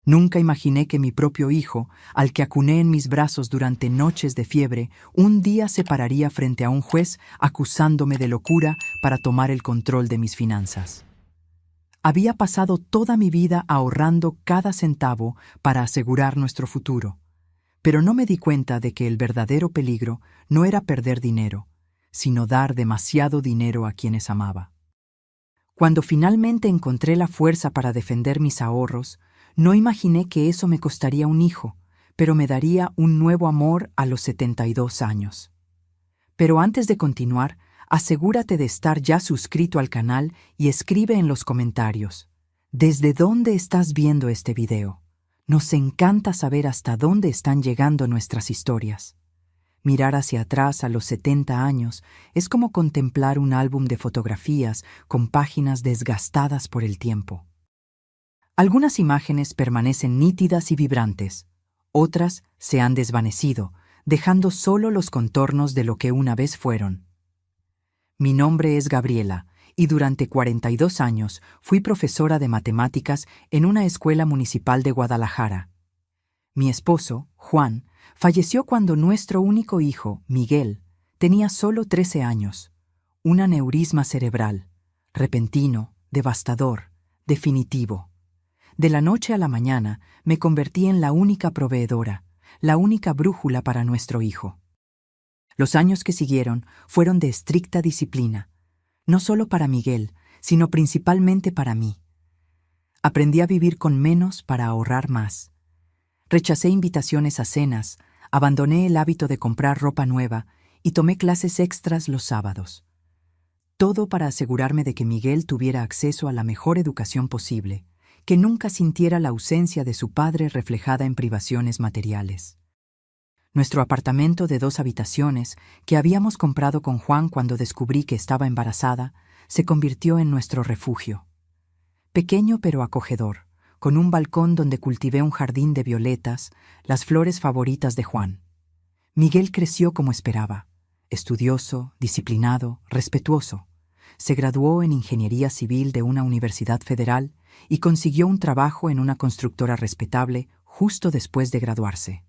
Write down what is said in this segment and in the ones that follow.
Nunca imaginé que mi propio hijo, al que acuné en mis brazos durante noches de fiebre, un día se pararía frente a un juez acusándome de locura para tomar el control de mis finanzas. Había pasado toda mi vida ahorrando cada centavo para asegurar nuestro futuro, pero no me di cuenta de que el verdadero peligro no era perder dinero, sino dar demasiado dinero a quienes amaba. Cuando finalmente encontré la fuerza para defender mis ahorros, no imaginé que eso me costaría un hijo, pero me daría un nuevo amor a los 72 años. Pero antes de continuar, asegúrate de estar ya suscrito al canal y escribe en los comentarios: ¿desde dónde estás viendo este video? Nos encanta saber hasta dónde están llegando nuestras historias. Mirar hacia atrás a los 70 años es como contemplar un álbum de fotografías con páginas desgastadas por el tiempo. Algunas imágenes permanecen nítidas y vibrantes, otras se han desvanecido, dejando solo los contornos de lo que una vez fueron. Mi nombre es Gabriela y durante 42 años fui profesora de matemáticas en una escuela municipal de Guadalajara. Mi esposo, Juan, falleció cuando nuestro único hijo, Miguel, tenía solo 13 años. Un aneurisma cerebral, repentino, devastador, definitivo. De la noche a la mañana me convertí en la única proveedora, la única brújula para nuestro hijo. Los años que siguieron fueron de estricta disciplina, no solo para Miguel, sino principalmente para mí. Aprendí a vivir con menos para ahorrar más. Rechacé invitaciones a cenas, abandoné el hábito de comprar ropa nueva y tomé clases extras los sábados. Todo para asegurarme de que Miguel tuviera acceso a la mejor educación posible, que nunca sintiera la ausencia de su padre reflejada en privaciones materiales. Nuestro apartamento de 2 habitaciones, que habíamos comprado con Juan cuando descubrí que estaba embarazada, se convirtió en nuestro refugio. Pequeño pero acogedor, con un balcón donde cultivé un jardín de violetas, las flores favoritas de Juan. Miguel creció como esperaba, estudioso, disciplinado, respetuoso. Se graduó en Ingeniería Civil de una universidad federal y consiguió un trabajo en una constructora respetable justo después de graduarse.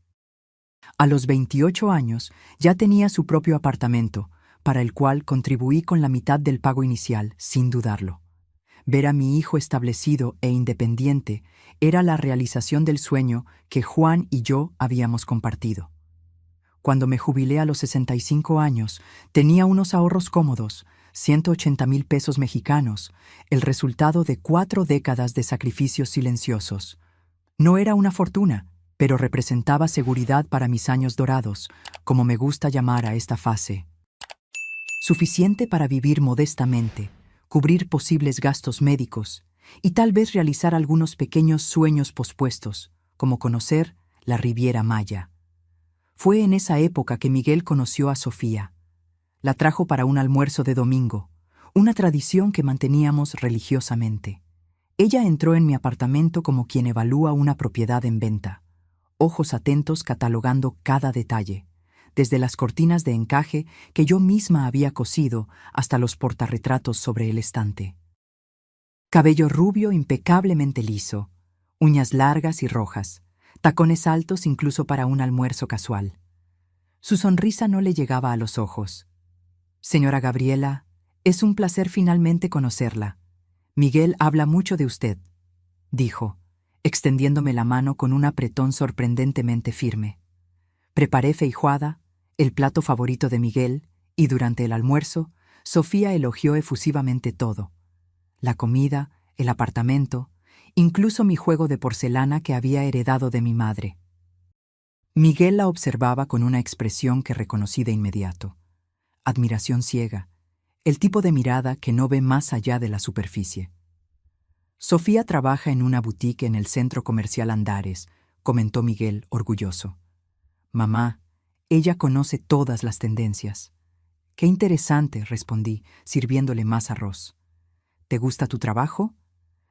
A los 28 años ya tenía su propio apartamento, para el cual contribuí con la mitad del pago inicial, sin dudarlo. Ver a mi hijo establecido e independiente era la realización del sueño que Juan y yo habíamos compartido. Cuando me jubilé a los 65 años, tenía unos ahorros cómodos, 180,000 pesos mexicanos, el resultado de 4 décadas de sacrificios silenciosos. No era una fortuna, pero representaba seguridad para mis años dorados, como me gusta llamar a esta fase. Suficiente para vivir modestamente, cubrir posibles gastos médicos y tal vez realizar algunos pequeños sueños pospuestos, como conocer la Riviera Maya. Fue en esa época que Miguel conoció a Sofía. La trajo para un almuerzo de domingo, una tradición que manteníamos religiosamente. Ella entró en mi apartamento como quien evalúa una propiedad en venta, ojos atentos catalogando cada detalle, desde las cortinas de encaje que yo misma había cosido hasta los portarretratos sobre el estante. Cabello rubio impecablemente liso, uñas largas y rojas, tacones altos incluso para un almuerzo casual. Su sonrisa no le llegaba a los ojos. «Señora Gabriela, es un placer finalmente conocerla. Miguel habla mucho de usted», dijo, extendiéndome la mano con un apretón sorprendentemente firme. Preparé feijoada, el plato favorito de Miguel, y durante el almuerzo, Sofía elogió efusivamente todo: la comida, el apartamento, incluso mi juego de porcelana que había heredado de mi madre. Miguel la observaba con una expresión que reconocí de inmediato: admiración ciega, el tipo de mirada que no ve más allá de la superficie. «Sofía trabaja en una boutique en el centro comercial Andares», comentó Miguel, orgulloso. «Mamá, ella conoce todas las tendencias». «Qué interesante», respondí, sirviéndole más arroz. «¿Te gusta tu trabajo?»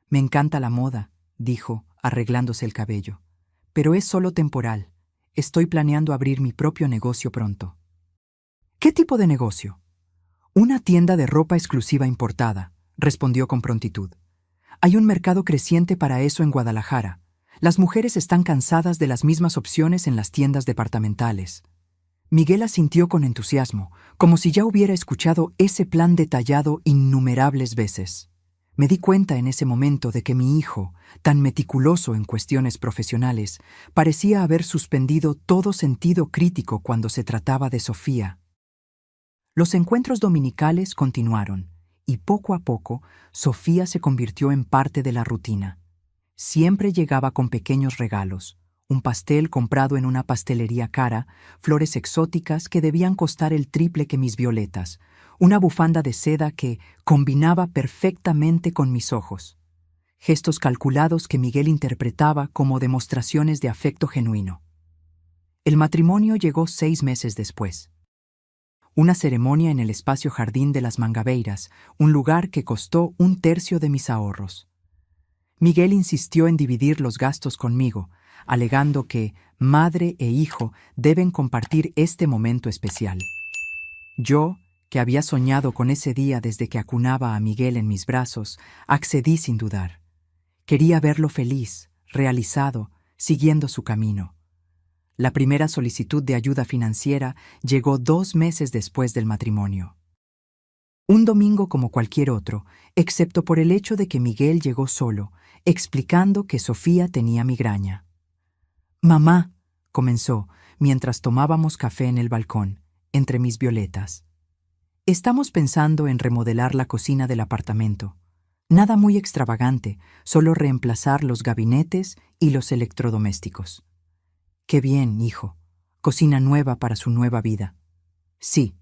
«Me encanta la moda», dijo, arreglándose el cabello. «Pero es solo temporal. Estoy planeando abrir mi propio negocio pronto». «¿Qué tipo de negocio?» «Una tienda de ropa exclusiva importada», respondió con prontitud. «Hay un mercado creciente para eso en Guadalajara. Las mujeres están cansadas de las mismas opciones en las tiendas departamentales. Miguel asintió con entusiasmo, como si ya hubiera escuchado ese plan detallado innumerables veces. Me di cuenta en ese momento de que mi hijo, tan meticuloso en cuestiones profesionales, parecía haber suspendido todo sentido crítico cuando se trataba de Sofía. Los encuentros dominicales continuaron, y poco a poco, Sofía se convirtió en parte de la rutina. Siempre llegaba con pequeños regalos, un pastel comprado en una pastelería cara, flores exóticas que debían costar el triple que mis violetas, una bufanda de seda que combinaba perfectamente con mis ojos. Gestos calculados que Miguel interpretaba como demostraciones de afecto genuino. El matrimonio llegó 6 meses después. Una ceremonia en el espacio Jardín de las Mangabeiras, un lugar que costó 1/3 de mis ahorros. Miguel insistió en dividir los gastos conmigo, alegando que madre e hijo deben compartir este momento especial. Yo, que había soñado con ese día desde que acunaba a Miguel en mis brazos, accedí sin dudar. Quería verlo feliz, realizado, siguiendo su camino. La primera solicitud de ayuda financiera llegó 2 meses después del matrimonio. Un domingo como cualquier otro, excepto por el hecho de que Miguel llegó solo, explicando que Sofía tenía migraña. «Mamá», comenzó, mientras tomábamos café en el balcón, entre mis violetas. «Estamos pensando en remodelar la cocina del apartamento. Nada muy extravagante, solo reemplazar los gabinetes y los electrodomésticos». «Qué bien, hijo. Cocina nueva para su nueva vida». «Sí»,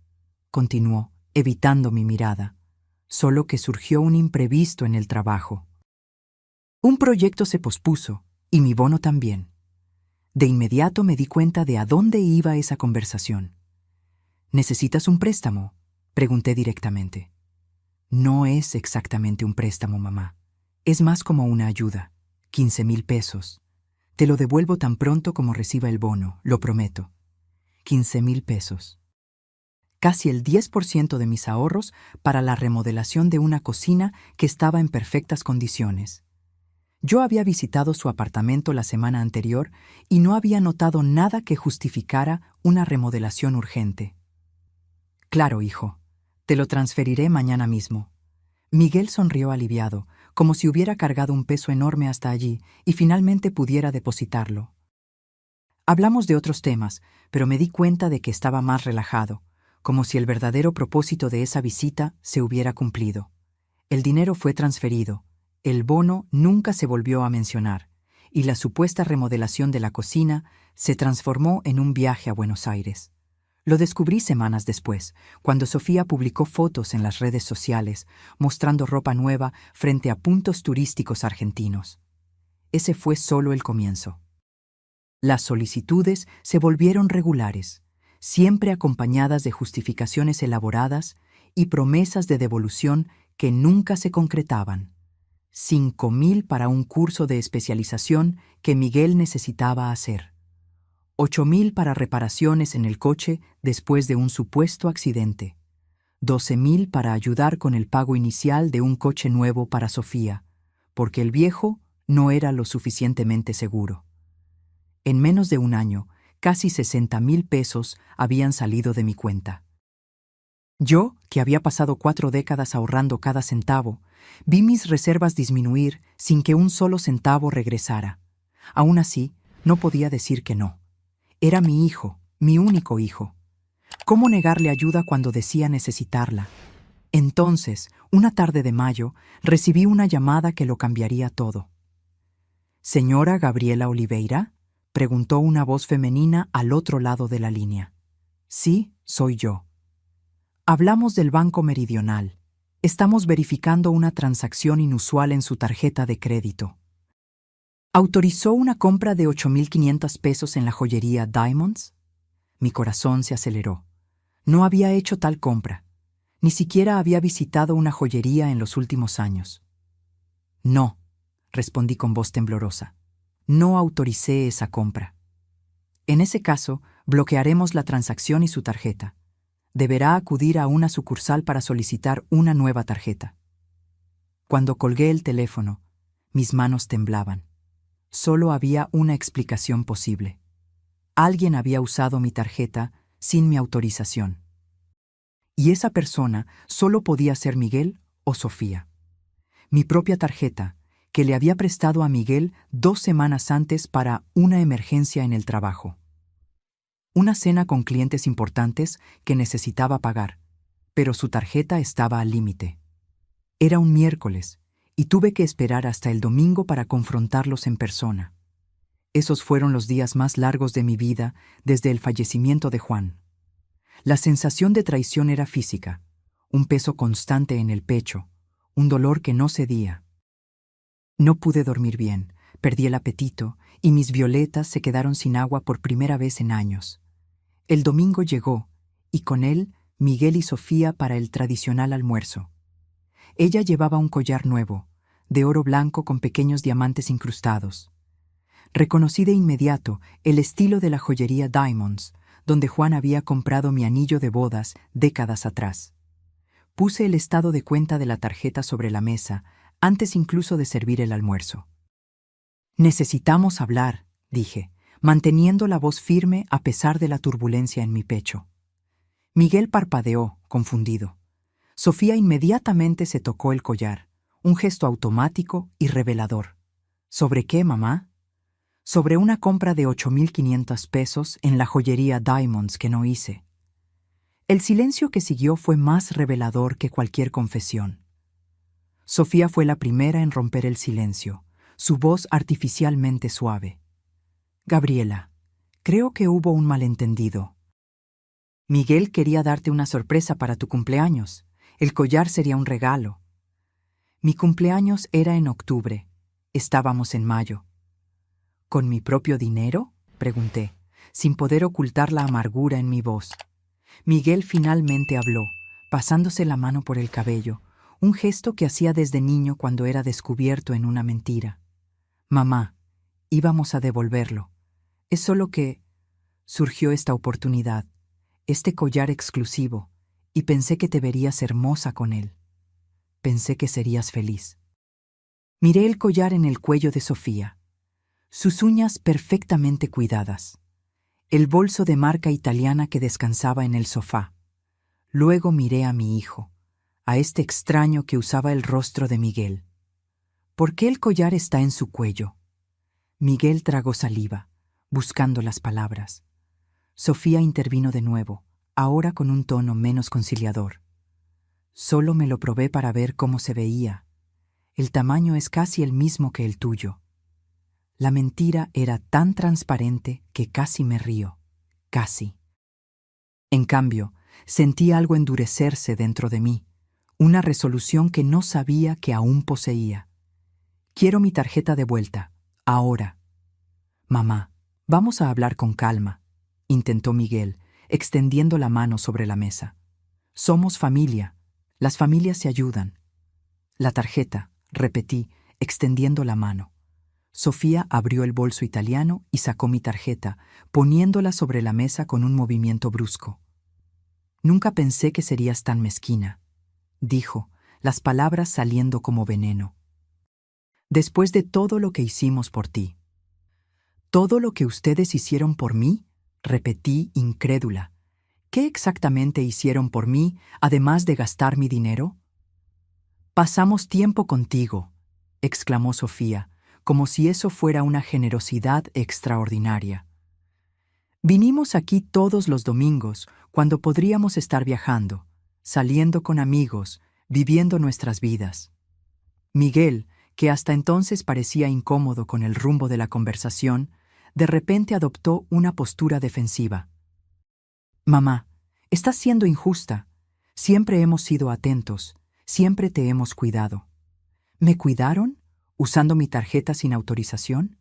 continuó, evitando mi mirada, solo que surgió un imprevisto en el trabajo. Un proyecto se pospuso, y mi bono también. De inmediato me di cuenta de a dónde iba esa conversación. «¿Necesitas un préstamo?», pregunté directamente. «No es exactamente un préstamo, mamá. Es más como una ayuda. 15,000 pesos. Te lo devuelvo tan pronto como reciba el bono, lo prometo». 15,000 pesos. Casi el 10% de mis ahorros para la remodelación de una cocina que estaba en perfectas condiciones. Yo había visitado su apartamento la semana anterior y no había notado nada que justificara una remodelación urgente. «Claro, hijo. Te lo transferiré mañana mismo». Miguel sonrió aliviado, como si hubiera cargado un peso enorme hasta allí y finalmente pudiera depositarlo. Hablamos de otros temas, pero me di cuenta de que estaba más relajado, como si el verdadero propósito de esa visita se hubiera cumplido. El dinero fue transferido, el bono nunca se volvió a mencionar, y la supuesta remodelación de la cocina se transformó en un viaje a Buenos Aires. Lo descubrí semanas después, cuando Sofía publicó fotos en las redes sociales, mostrando ropa nueva frente a puntos turísticos argentinos. Ese fue solo el comienzo. Las solicitudes se volvieron regulares, siempre acompañadas de justificaciones elaboradas y promesas de devolución que nunca se concretaban. 5,000 para un curso de especialización que Miguel necesitaba hacer. 8,000 para reparaciones en el coche después de un supuesto accidente. 12,000 para ayudar con el pago inicial de un coche nuevo para Sofía, porque el viejo no era lo suficientemente seguro. En menos de un año, casi 60,000 pesos habían salido de mi cuenta. Yo, que había pasado 4 décadas ahorrando cada centavo, vi mis reservas disminuir sin que un solo centavo regresara. Aún así, no podía decir que no. Era mi hijo, mi único hijo. ¿Cómo negarle ayuda cuando decía necesitarla? Entonces, una tarde de mayo, recibí una llamada que lo cambiaría todo. «¿Señora Gabriela Oliveira?», preguntó una voz femenina al otro lado de la línea. «Sí, soy yo». «Hablamos del Banco Meridional. Estamos verificando una transacción inusual en su tarjeta de crédito». ¿Autorizó una compra de 8,500 pesos en la joyería Diamonds? Mi corazón se aceleró. No había hecho tal compra. Ni siquiera había visitado una joyería en los últimos años. «No», respondí con voz temblorosa. «No autoricé esa compra». «En ese caso, bloquearemos la transacción y su tarjeta. Deberá acudir a una sucursal para solicitar una nueva tarjeta». Cuando colgué el teléfono, mis manos temblaban. Solo había una explicación posible. Alguien había usado mi tarjeta sin mi autorización. Y esa persona solo podía ser Miguel o Sofía. Mi propia tarjeta, que le había prestado a Miguel 2 semanas antes para una emergencia en el trabajo. Una cena con clientes importantes que necesitaba pagar, pero su tarjeta estaba al límite. Era un miércoles, y tuve que esperar hasta el domingo para confrontarlos en persona. Esos fueron los días más largos de mi vida desde el fallecimiento de Juan. La sensación de traición era física, un peso constante en el pecho, un dolor que no cedía. No pude dormir bien, perdí el apetito y mis violetas se quedaron sin agua por primera vez en años. El domingo llegó, y con él Miguel y Sofía para el tradicional almuerzo. Ella llevaba un collar nuevo, de oro blanco con pequeños diamantes incrustados. Reconocí de inmediato el estilo de la joyería Diamonds, donde Juan había comprado mi anillo de bodas décadas atrás. Puse el estado de cuenta de la tarjeta sobre la mesa, antes incluso de servir el almuerzo. «Necesitamos hablar», dije, manteniendo la voz firme a pesar de la turbulencia en mi pecho. Miguel parpadeó, confundido. Sofía inmediatamente se tocó el collar, un gesto automático y revelador. ¿Sobre qué, mamá? Sobre una compra de 8,500 pesos en la joyería Diamonds que no hice. El silencio que siguió fue más revelador que cualquier confesión. Sofía fue la primera en romper el silencio, su voz artificialmente suave. «Gabriela, creo que hubo un malentendido. Miguel quería darte una sorpresa para tu cumpleaños. El collar sería un regalo. Mi cumpleaños era en octubre. Estábamos en mayo». «¿Con mi propio dinero?», pregunté, sin poder ocultar la amargura en mi voz. Miguel finalmente habló, pasándose la mano por el cabello, un gesto que hacía desde niño cuando era descubierto en una mentira. «Mamá, íbamos a devolverlo. Es solo que surgió esta oportunidad, este collar exclusivo, y pensé que te verías hermosa con él. Pensé que serías feliz». Miré el collar en el cuello de Sofía, sus uñas perfectamente cuidadas, el bolso de marca italiana que descansaba en el sofá. Luego miré a mi hijo, a este extraño que usaba el rostro de Miguel. «¿Por qué el collar está en su cuello?». Miguel tragó saliva, buscando las palabras. Sofía intervino de nuevo, ahora con un tono menos conciliador. «Solo me lo probé para ver cómo se veía. El tamaño es casi el mismo que el tuyo». La mentira era tan transparente que casi me río. Casi. En cambio, sentí algo endurecerse dentro de mí, una resolución que no sabía que aún poseía. «Quiero mi tarjeta de vuelta, ahora». «Mamá, vamos a hablar con calma», intentó Miguel, extendiendo la mano sobre la mesa. «Somos familia. Las familias se ayudan». «La tarjeta», repetí, extendiendo la mano. Sofía abrió el bolso italiano y sacó mi tarjeta, poniéndola sobre la mesa con un movimiento brusco. «Nunca pensé que serías tan mezquina», dijo, las palabras saliendo como veneno. «Después de todo lo que hicimos por ti». «¿Todo lo que ustedes hicieron por mí?», repetí incrédula. «¿Qué exactamente hicieron por mí, además de gastar mi dinero?». «Pasamos tiempo contigo», exclamó Sofía, como si eso fuera una generosidad extraordinaria. «Vinimos aquí todos los domingos, cuando podríamos estar viajando, saliendo con amigos, viviendo nuestras vidas». Miguel, que hasta entonces parecía incómodo con el rumbo de la conversación, de repente adoptó una postura defensiva. «Mamá, estás siendo injusta. Siempre hemos sido atentos, siempre te hemos cuidado». «¿Me cuidaron? ¿Usando mi tarjeta sin autorización?».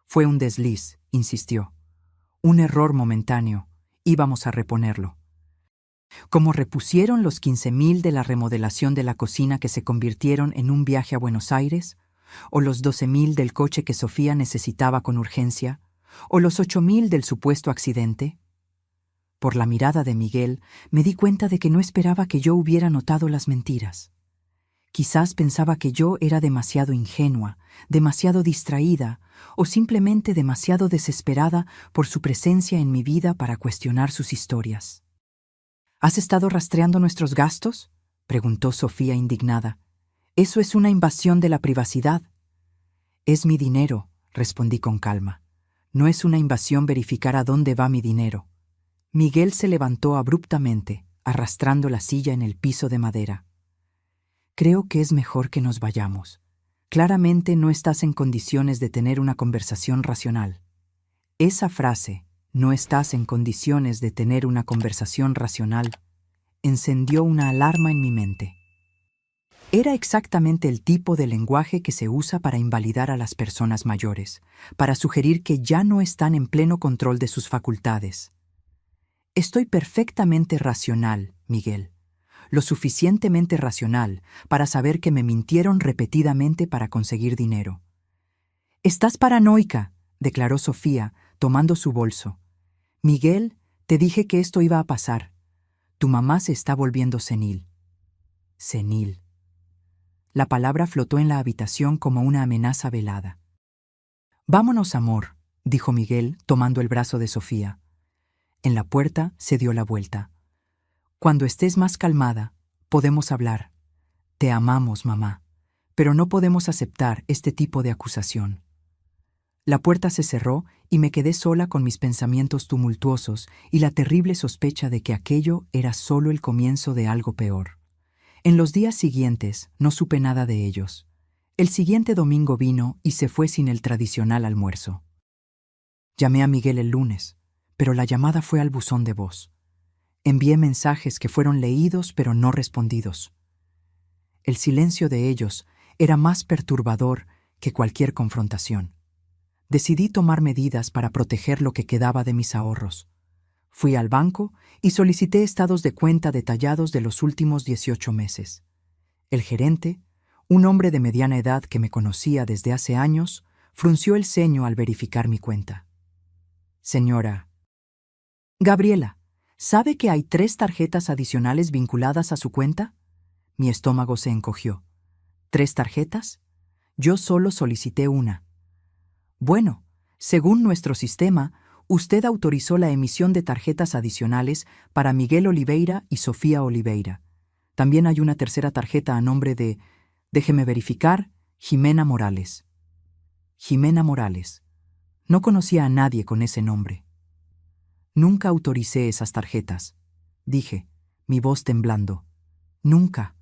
«Fue un desliz», insistió. «Un error momentáneo. Íbamos a reponerlo». «Como repusieron los 15,000 de la remodelación de la cocina que se convirtieron en un viaje a Buenos Aires, o los 12,000 del coche que Sofía necesitaba con urgencia, o los 8,000 del supuesto accidente». Por la mirada de Miguel me di cuenta de que no esperaba que yo hubiera notado las mentiras. Quizás pensaba que yo era demasiado ingenua, demasiado distraída o simplemente demasiado desesperada por su presencia en mi vida para cuestionar sus historias. ¿Has estado rastreando nuestros gastos?, preguntó Sofía indignada. Eso es una invasión de la privacidad. Es mi dinero, respondí con calma. No es una invasión verificar a dónde va mi dinero. Miguel se levantó abruptamente, arrastrando la silla en el piso de madera. Creo que es mejor que nos vayamos. Claramente no estás en condiciones de tener una conversación racional. Esa frase, no estás en condiciones de tener una conversación racional, encendió una alarma en mi mente. Era exactamente el tipo de lenguaje que se usa para invalidar a las personas mayores, para sugerir que ya no están en pleno control de sus facultades. Estoy perfectamente racional, Miguel. Lo suficientemente racional para saber que me mintieron repetidamente para conseguir dinero. «Estás paranoica», declaró Sofía, tomando su bolso. «Miguel, te dije que esto iba a pasar. Tu mamá se está volviendo senil». Senil. La palabra flotó en la habitación como una amenaza velada. «Vámonos, amor», dijo Miguel, tomando el brazo de Sofía. En la puerta se dio la vuelta. «Cuando estés más calmada, podemos hablar. Te amamos, mamá, pero no podemos aceptar este tipo de acusación». La puerta se cerró y me quedé sola con mis pensamientos tumultuosos y la terrible sospecha de que aquello era solo el comienzo de algo peor. En los días siguientes no supe nada de ellos. El siguiente domingo vino y se fue sin el tradicional almuerzo. Llamé a Miguel el lunes, pero la llamada fue al buzón de voz. Envié mensajes que fueron leídos pero no respondidos. El silencio de ellos era más perturbador que cualquier confrontación. Decidí tomar medidas para proteger lo que quedaba de mis ahorros. Fui al banco y solicité estados de cuenta detallados de los últimos 18 meses. El gerente, un hombre de mediana edad que me conocía desde hace años, frunció el ceño al verificar mi cuenta. «Señora Gabriela, ¿sabe que hay 3 tarjetas adicionales vinculadas a su cuenta?». Mi estómago se encogió. ¿3 tarjetas? Yo solo solicité una. «Bueno, según nuestro sistema, usted autorizó la emisión de tarjetas adicionales para Miguel Oliveira y Sofía Oliveira. También hay una tercera tarjeta a nombre de, déjeme verificar, Jimena Morales». Jimena Morales. No conocía a nadie con ese nombre. «Nunca autoricé esas tarjetas», dije, mi voz temblando. «Nunca».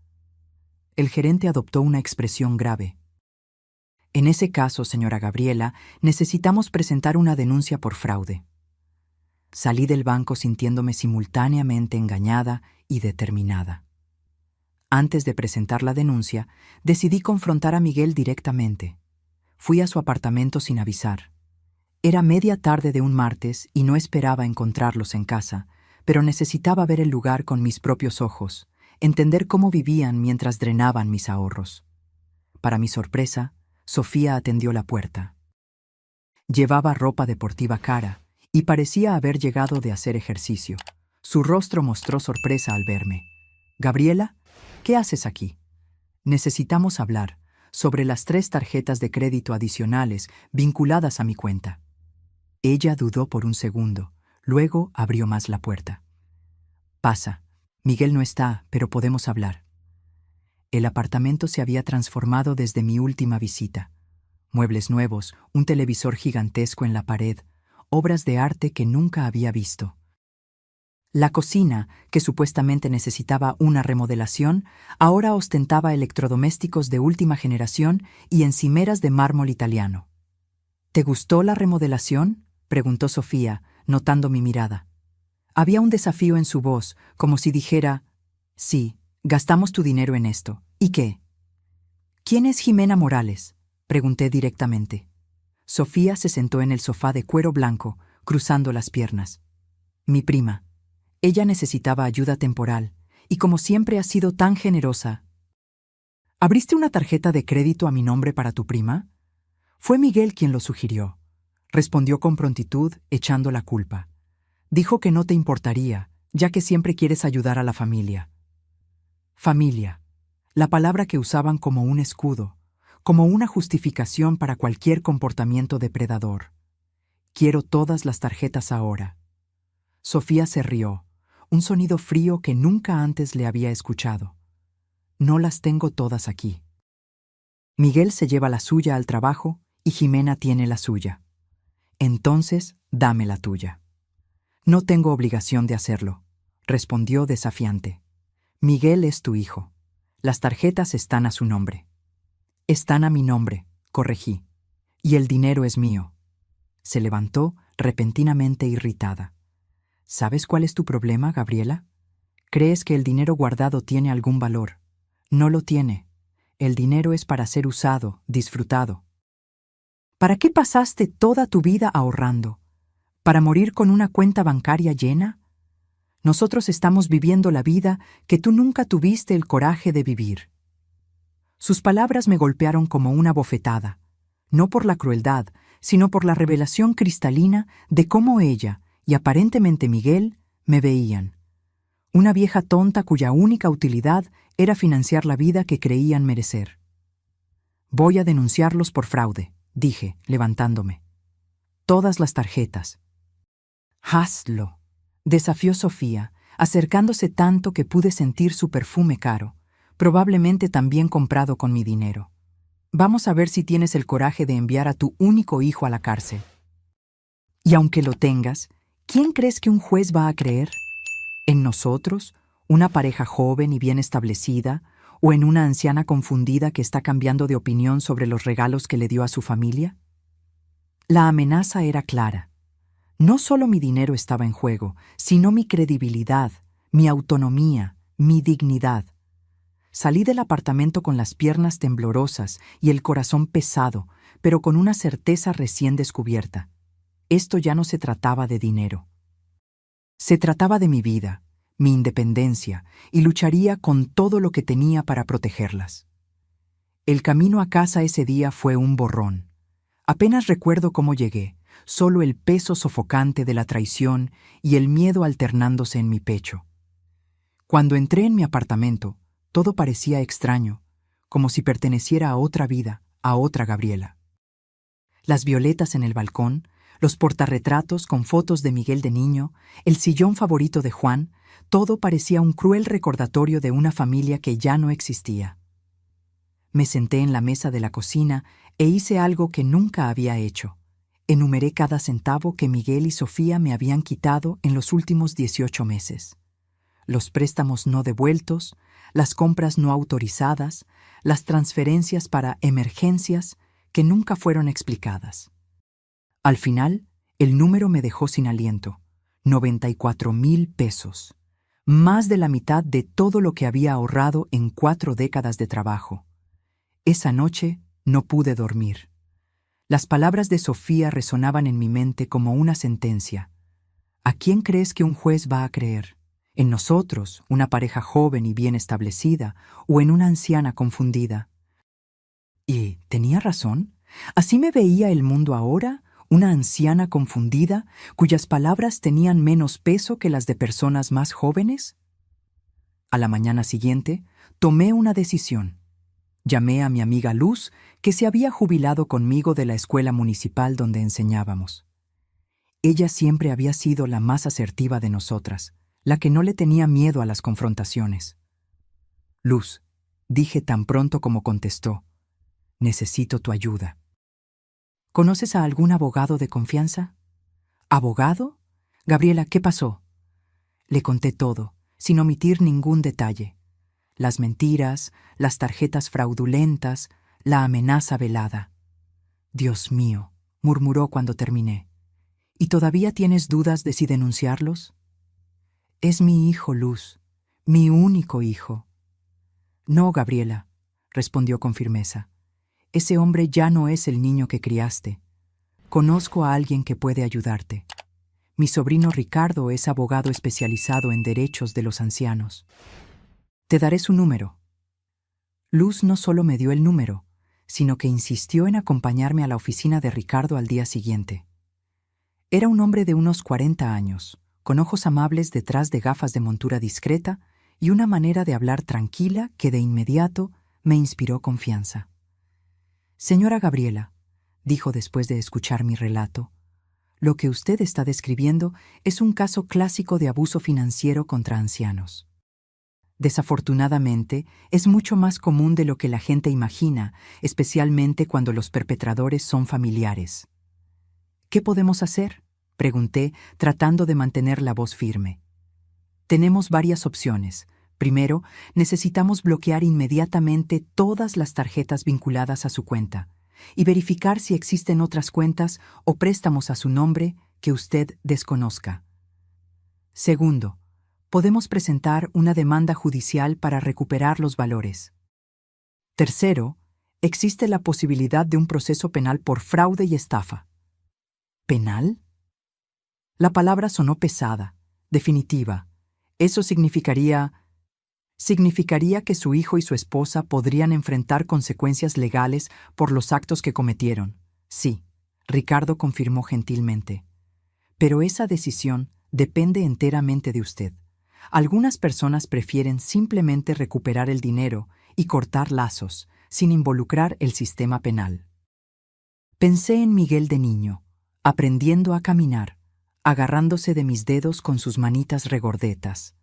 El gerente adoptó una expresión grave. «En ese caso, señora Gabriela, necesitamos presentar una denuncia por fraude». Salí del banco sintiéndome simultáneamente engañada y determinada. Antes de presentar la denuncia, decidí confrontar a Miguel directamente. Fui a su apartamento sin avisar. Era media tarde de un martes y no esperaba encontrarlos en casa, pero necesitaba ver el lugar con mis propios ojos, entender cómo vivían mientras drenaban mis ahorros. Para mi sorpresa, Sofía atendió la puerta. Llevaba ropa deportiva cara y parecía haber llegado de hacer ejercicio. Su rostro mostró sorpresa al verme. «Gabriela, ¿qué haces aquí?». «Necesitamos hablar sobre las 3 tarjetas de crédito adicionales vinculadas a mi cuenta». Ella dudó por un segundo, luego abrió más la puerta. «Pasa. Miguel no está, pero podemos hablar». El apartamento se había transformado desde mi última visita. Muebles nuevos, un televisor gigantesco en la pared, obras de arte que nunca había visto. La cocina, que supuestamente necesitaba una remodelación, ahora ostentaba electrodomésticos de última generación y encimeras de mármol italiano. «¿Te gustó la remodelación?», preguntó Sofía, notando mi mirada. Había un desafío en su voz, como si dijera: «Sí, gastamos tu dinero en esto. ¿Y qué?». «¿Quién es Jimena Morales?», pregunté directamente. Sofía se sentó en el sofá de cuero blanco, cruzando las piernas. «Mi prima. Ella necesitaba ayuda temporal, y como siempre ha sido tan generosa». «¿Abriste una tarjeta de crédito a mi nombre para tu prima?». «Fue Miguel quien lo sugirió», respondió con prontitud, echando la culpa. «Dijo que no te importaría, ya que siempre quieres ayudar a la familia». «Familia». la palabra que usaban como un escudo, como una justificación para cualquier comportamiento depredador. Quiero todas las tarjetas ahora. Sofía se rió, un sonido frío que nunca antes le había escuchado. No las tengo todas aquí. Miguel se lleva la suya al trabajo y Jimena tiene la suya. Entonces, dame la tuya. No tengo obligación de hacerlo, respondió desafiante. Miguel es tu hijo. Las tarjetas están a su nombre. Están a mi nombre, corregí. Y el dinero es mío. Se levantó repentinamente irritada. ¿Sabes cuál es tu problema, Gabriela? Crees que el dinero guardado tiene algún valor. No lo tiene. El dinero es para ser usado, disfrutado. ¿Para qué pasaste toda tu vida ahorrando? ¿Para morir con una cuenta bancaria llena? Nosotros estamos viviendo la vida que tú nunca tuviste el coraje de vivir. Sus palabras me golpearon como una bofetada, no por la crueldad, sino por la revelación cristalina de cómo ella, y aparentemente Miguel, me veían. Una vieja tonta cuya única utilidad era financiar la vida que creían merecer. Voy a denunciarlos por fraude, dije, levantándome. Todas las tarjetas. Hazlo, desafió Sofía, acercándose tanto que pude sentir su perfume caro, probablemente también comprado con mi dinero. Vamos a ver si tienes el coraje de enviar a tu único hijo a la cárcel. Y aunque lo tengas, ¿quién crees que un juez va a creer? ¿En nosotros, una pareja joven y bien establecida, o en una anciana confundida que está cambiando de opinión sobre los regalos que le dio a su familia? La amenaza era clara. No solo mi dinero estaba en juego, sino mi credibilidad, mi autonomía, mi dignidad. Salí del apartamento con las piernas temblorosas y el corazón pesado, pero con una certeza recién descubierta. Esto ya no se trataba de dinero. Se trataba de mi vida, mi independencia, y lucharía con todo lo que tenía para protegerlas. El camino a casa ese día fue un borrón. Apenas recuerdo cómo llegué, solo el peso sofocante de la traición y el miedo alternándose en mi pecho. Cuando entré en mi apartamento, todo parecía extraño, como si perteneciera a otra vida, a otra Gabriela. Las violetas en el balcón, los portarretratos con fotos de Miguel de niño, el sillón favorito de Juan, todo parecía un cruel recordatorio de una familia que ya no existía. Me senté en la mesa de la cocina e hice algo que nunca había hecho. Enumeré cada centavo que Miguel y Sofía me habían quitado en los últimos 18 meses. Los préstamos no devueltos, las compras no autorizadas, las transferencias para emergencias que nunca fueron explicadas. Al final, el número me dejó sin aliento. 94,000 pesos. Más de la mitad de todo lo que había ahorrado en 4 décadas de trabajo. Esa noche no pude dormir. Las palabras de Sofía resonaban en mi mente como una sentencia. ¿A quién crees que un juez va a creer? ¿En nosotros, una pareja joven y bien establecida, o en una anciana confundida? Y tenía razón. ¿Así me veía el mundo ahora? ¿Una anciana confundida, cuyas palabras tenían menos peso que las de personas más jóvenes? A la mañana siguiente, tomé una decisión. Llamé a mi amiga Luz, que se había jubilado conmigo de la escuela municipal donde enseñábamos. Ella siempre había sido la más asertiva de nosotras, la que no le tenía miedo a las confrontaciones. Luz, dije tan pronto como contestó, necesito tu ayuda. ¿Conoces a algún abogado de confianza? ¿Abogado? Gabriela, ¿qué pasó? Le conté todo, sin omitir ningún detalle. Las mentiras, las tarjetas fraudulentas, la amenaza velada. Dios mío, murmuró cuando terminé. ¿Y todavía tienes dudas de si denunciarlos? Es mi hijo, Luz, mi único hijo. No, Gabriela, respondió con firmeza. Ese hombre ya no es el niño que criaste. Conozco a alguien que puede ayudarte. Mi sobrino Ricardo es abogado especializado en derechos de los ancianos. Te daré su número. Luz no solo me dio el número, sino que insistió en acompañarme a la oficina de Ricardo al día siguiente. Era un hombre de unos 40 años, con ojos amables detrás de gafas de montura discreta y una manera de hablar tranquila que de inmediato me inspiró confianza. Señora Gabriela, dijo después de escuchar mi relato, lo que usted está describiendo es un caso clásico de abuso financiero contra ancianos. Desafortunadamente, es mucho más común de lo que la gente imagina, especialmente cuando los perpetradores son familiares. ¿Qué podemos hacer?, pregunté, tratando de mantener la voz firme. Tenemos varias opciones. Primero, necesitamos bloquear inmediatamente todas las tarjetas vinculadas a su cuenta y verificar si existen otras cuentas o préstamos a su nombre que usted desconozca. Segundo, podemos presentar una demanda judicial para recuperar los valores. Tercero, existe la posibilidad de un proceso penal por fraude y estafa. ¿Penal? La palabra sonó pesada, definitiva. Eso significaría que su hijo y su esposa podrían enfrentar consecuencias legales por los actos que cometieron. Sí, Ricardo confirmó gentilmente. Pero esa decisión depende enteramente de usted. Algunas personas prefieren simplemente recuperar el dinero y cortar lazos, sin involucrar el sistema penal. Pensé en Miguel de niño, aprendiendo a caminar, agarrándose de mis dedos con sus manitas regordetas.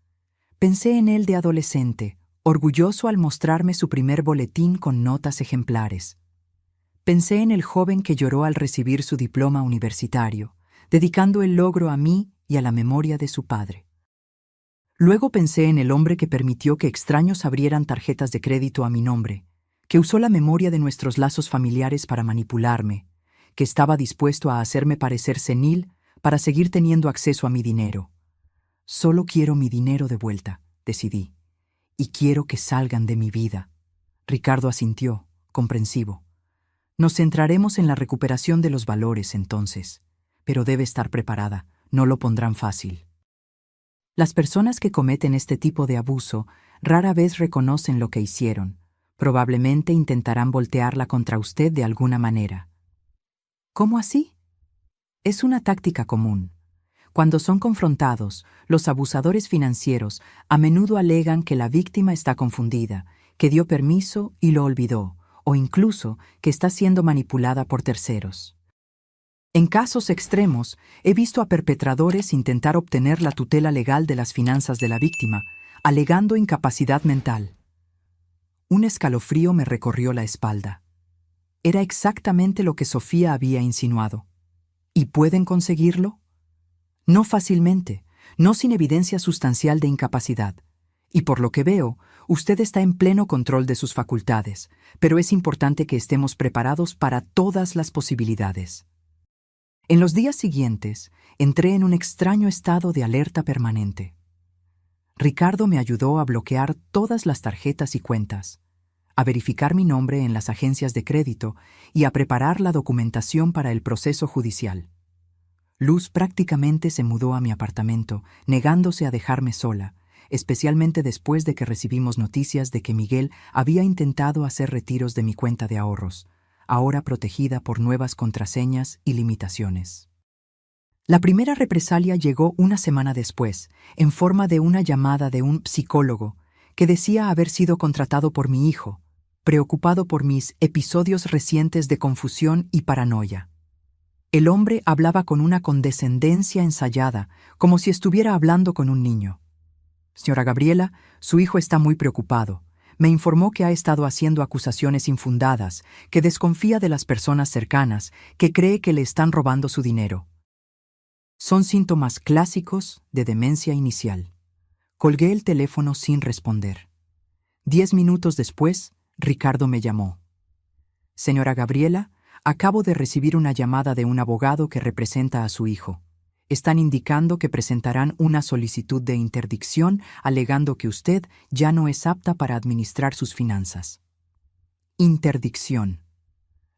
Pensé en él de adolescente, orgulloso al mostrarme su primer boletín con notas ejemplares. Pensé en el joven que lloró al recibir su diploma universitario, dedicando el logro a mí y a la memoria de su padre. Luego pensé en el hombre que permitió que extraños abrieran tarjetas de crédito a mi nombre, que usó la memoria de nuestros lazos familiares para manipularme, que estaba dispuesto a hacerme parecer senil para seguir teniendo acceso a mi dinero. Solo quiero mi dinero de vuelta, decidí, y quiero que salgan de mi vida. Ricardo asintió, comprensivo. Nos centraremos en la recuperación de los valores entonces, pero debe estar preparada, no lo pondrán fácil. Las personas que cometen este tipo de abuso rara vez reconocen lo que hicieron. Probablemente intentarán voltearla contra usted de alguna manera. ¿Cómo así? Es una táctica común. Cuando son confrontados, los abusadores financieros a menudo alegan que la víctima está confundida, que dio permiso y lo olvidó, o incluso que está siendo manipulada por terceros. En casos extremos, he visto a perpetradores intentar obtener la tutela legal de las finanzas de la víctima, alegando incapacidad mental. Un escalofrío me recorrió la espalda. Era exactamente lo que Sofía había insinuado. ¿Y pueden conseguirlo? No fácilmente, no sin evidencia sustancial de incapacidad. Y por lo que veo, usted está en pleno control de sus facultades, pero es importante que estemos preparados para todas las posibilidades. En los días siguientes, entré en un extraño estado de alerta permanente. Ricardo me ayudó a bloquear todas las tarjetas y cuentas, a verificar mi nombre en las agencias de crédito y a preparar la documentación para el proceso judicial. Luz prácticamente se mudó a mi apartamento, negándose a dejarme sola, especialmente después de que recibimos noticias de que Miguel había intentado hacer retiros de mi cuenta de ahorros, ahora protegida por nuevas contraseñas y limitaciones. La primera represalia llegó una semana después, en forma de una llamada de un psicólogo que decía haber sido contratado por mi hijo, preocupado por mis episodios recientes de confusión y paranoia. El hombre hablaba con una condescendencia ensayada, como si estuviera hablando con un niño. Señora Gabriela, su hijo está muy preocupado. Me informó que ha estado haciendo acusaciones infundadas, que desconfía de las personas cercanas, que cree que le están robando su dinero. Son síntomas clásicos de demencia inicial. Colgué el teléfono sin responder. 10 minutos después, Ricardo me llamó. Señora Gabriela, acabo de recibir una llamada de un abogado que representa a su hijo. Están indicando que presentarán una solicitud de interdicción alegando que usted ya no es apta para administrar sus finanzas. Interdicción.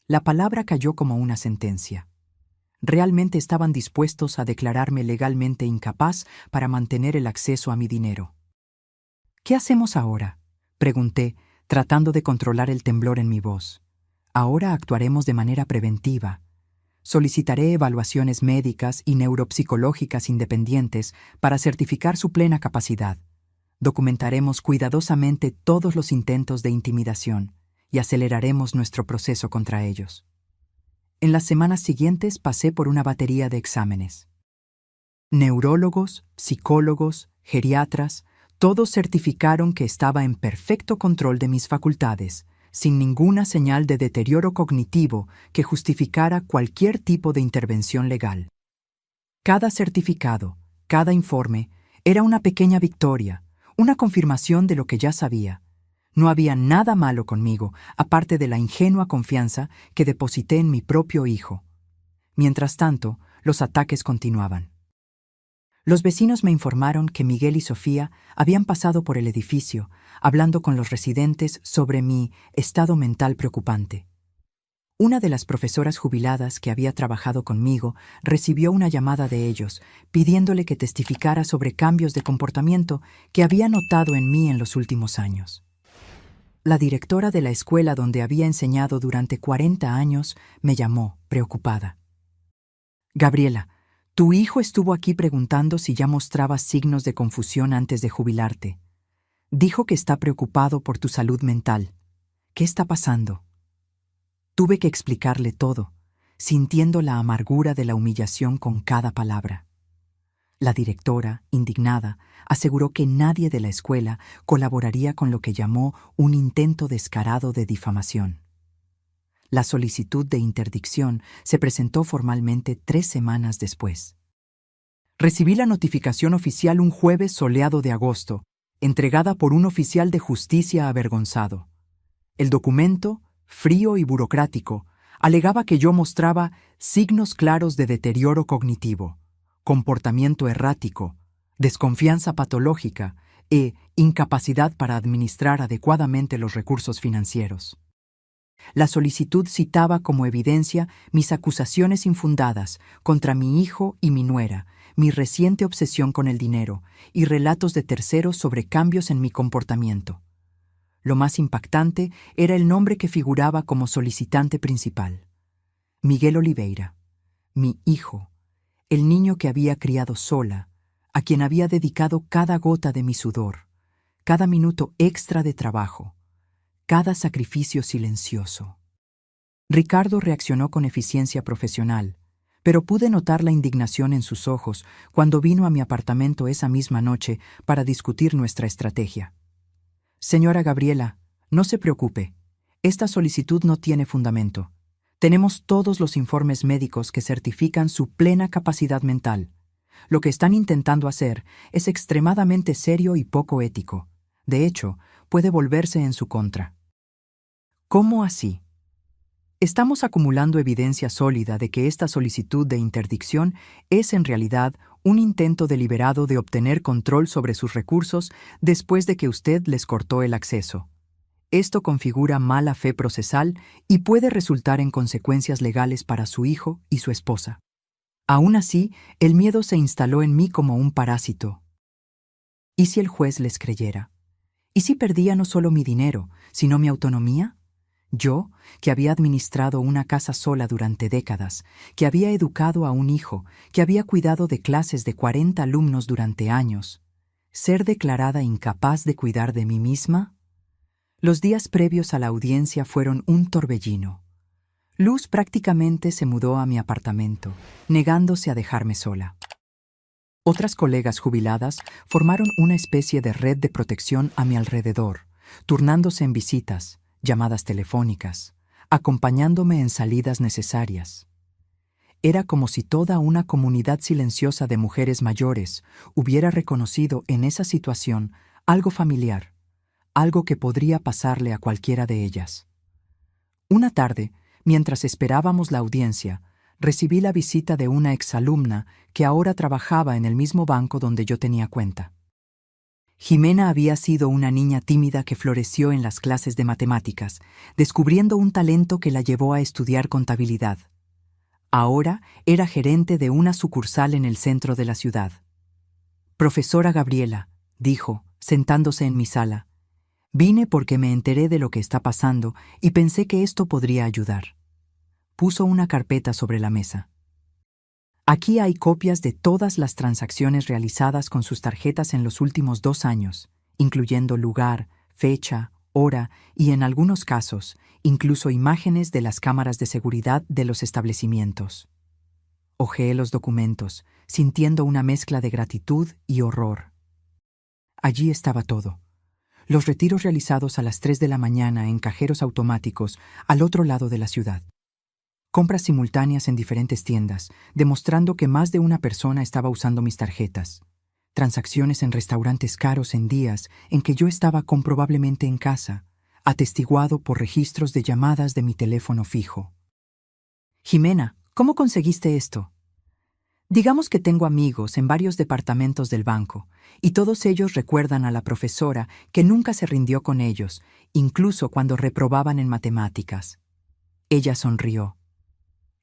La palabra cayó como una sentencia. Realmente estaban dispuestos a declararme legalmente incapaz para mantener el acceso a mi dinero. ¿Qué hacemos ahora?, pregunté, tratando de controlar el temblor en mi voz. Ahora actuaremos de manera preventiva. Solicitaré evaluaciones médicas y neuropsicológicas independientes para certificar su plena capacidad. Documentaremos cuidadosamente todos los intentos de intimidación y aceleraremos nuestro proceso contra ellos. En las semanas siguientes pasé por una batería de exámenes. Neurólogos, psicólogos, geriatras, todos certificaron que estaba en perfecto control de mis facultades, sin ninguna señal de deterioro cognitivo que justificara cualquier tipo de intervención legal. Cada certificado, cada informe, era una pequeña victoria, una confirmación de lo que ya sabía. No había nada malo conmigo, aparte de la ingenua confianza que deposité en mi propio hijo. Mientras tanto, los ataques continuaban. Los vecinos me informaron que Miguel y Sofía habían pasado por el edificio, hablando con los residentes sobre mi estado mental preocupante. Una de las profesoras jubiladas que había trabajado conmigo recibió una llamada de ellos, pidiéndole que testificara sobre cambios de comportamiento que había notado en mí en los últimos años. La directora de la escuela donde había enseñado durante 40 años me llamó, preocupada. Gabriela, tu hijo estuvo aquí preguntando si ya mostrabas signos de confusión antes de jubilarte. Dijo que está preocupado por tu salud mental. ¿Qué está pasando? Tuve que explicarle todo, sintiendo la amargura de la humillación con cada palabra. La directora, indignada, aseguró que nadie de la escuela colaboraría con lo que llamó un intento descarado de difamación. La solicitud de interdicción se presentó formalmente 3 semanas después. Recibí la notificación oficial un jueves soleado de agosto, entregada por un oficial de justicia avergonzado. El documento, frío y burocrático, alegaba que yo mostraba signos claros de deterioro cognitivo, comportamiento errático, desconfianza patológica e incapacidad para administrar adecuadamente los recursos financieros. La solicitud citaba como evidencia mis acusaciones infundadas contra mi hijo y mi nuera, mi reciente obsesión con el dinero y relatos de terceros sobre cambios en mi comportamiento. Lo más impactante era el nombre que figuraba como solicitante principal: Miguel Oliveira, mi hijo, el niño que había criado sola, a quien había dedicado cada gota de mi sudor, cada minuto extra de trabajo, cada sacrificio silencioso. Ricardo reaccionó con eficiencia profesional, pero pude notar la indignación en sus ojos cuando vino a mi apartamento esa misma noche para discutir nuestra estrategia. Señora Gabriela, no se preocupe. Esta solicitud no tiene fundamento. Tenemos todos los informes médicos que certifican su plena capacidad mental. Lo que están intentando hacer es extremadamente serio y poco ético. De hecho, puede volverse en su contra. ¿Cómo así? Estamos acumulando evidencia sólida de que esta solicitud de interdicción es en realidad un intento deliberado de obtener control sobre sus recursos después de que usted les cortó el acceso. Esto configura mala fe procesal y puede resultar en consecuencias legales para su hijo y su esposa. Aún así, el miedo se instaló en mí como un parásito. ¿Y si el juez les creyera? ¿Y si perdía no solo mi dinero, sino mi autonomía? Yo, que había administrado una casa sola durante décadas, que había educado a un hijo, que había cuidado de clases de 40 alumnos durante años, ¿ser declarada incapaz de cuidar de mí misma? Los días previos a la audiencia fueron un torbellino. Luz prácticamente se mudó a mi apartamento, negándose a dejarme sola. Otras colegas jubiladas formaron una especie de red de protección a mi alrededor, turnándose en visitas, llamadas telefónicas, acompañándome en salidas necesarias. Era como si toda una comunidad silenciosa de mujeres mayores hubiera reconocido en esa situación algo familiar, algo que podría pasarle a cualquiera de ellas. Una tarde, mientras esperábamos la audiencia, recibí la visita de una exalumna que ahora trabajaba en el mismo banco donde yo tenía cuenta. Jimena había sido una niña tímida que floreció en las clases de matemáticas, descubriendo un talento que la llevó a estudiar contabilidad. Ahora era gerente de una sucursal en el centro de la ciudad. «Profesora Gabriela», dijo, sentándose en mi sala, «vine porque me enteré de lo que está pasando y pensé que esto podría ayudar». Puso una carpeta sobre la mesa. Aquí hay copias de todas las transacciones realizadas con sus tarjetas en los últimos 2 años, incluyendo lugar, fecha, hora y, en algunos casos, incluso imágenes de las cámaras de seguridad de los establecimientos. Hojeé los documentos, sintiendo una mezcla de gratitud y horror. Allí estaba todo. Los retiros realizados a las 3 de la mañana en cajeros automáticos al otro lado de la ciudad. Compras simultáneas en diferentes tiendas, demostrando que más de una persona estaba usando mis tarjetas. Transacciones en restaurantes caros en días en que yo estaba comprobablemente en casa, atestiguado por registros de llamadas de mi teléfono fijo. Jimena, ¿cómo conseguiste esto? Digamos que tengo amigos en varios departamentos del banco, y todos ellos recuerdan a la profesora que nunca se rindió con ellos, incluso cuando reprobaban en matemáticas. Ella sonrió.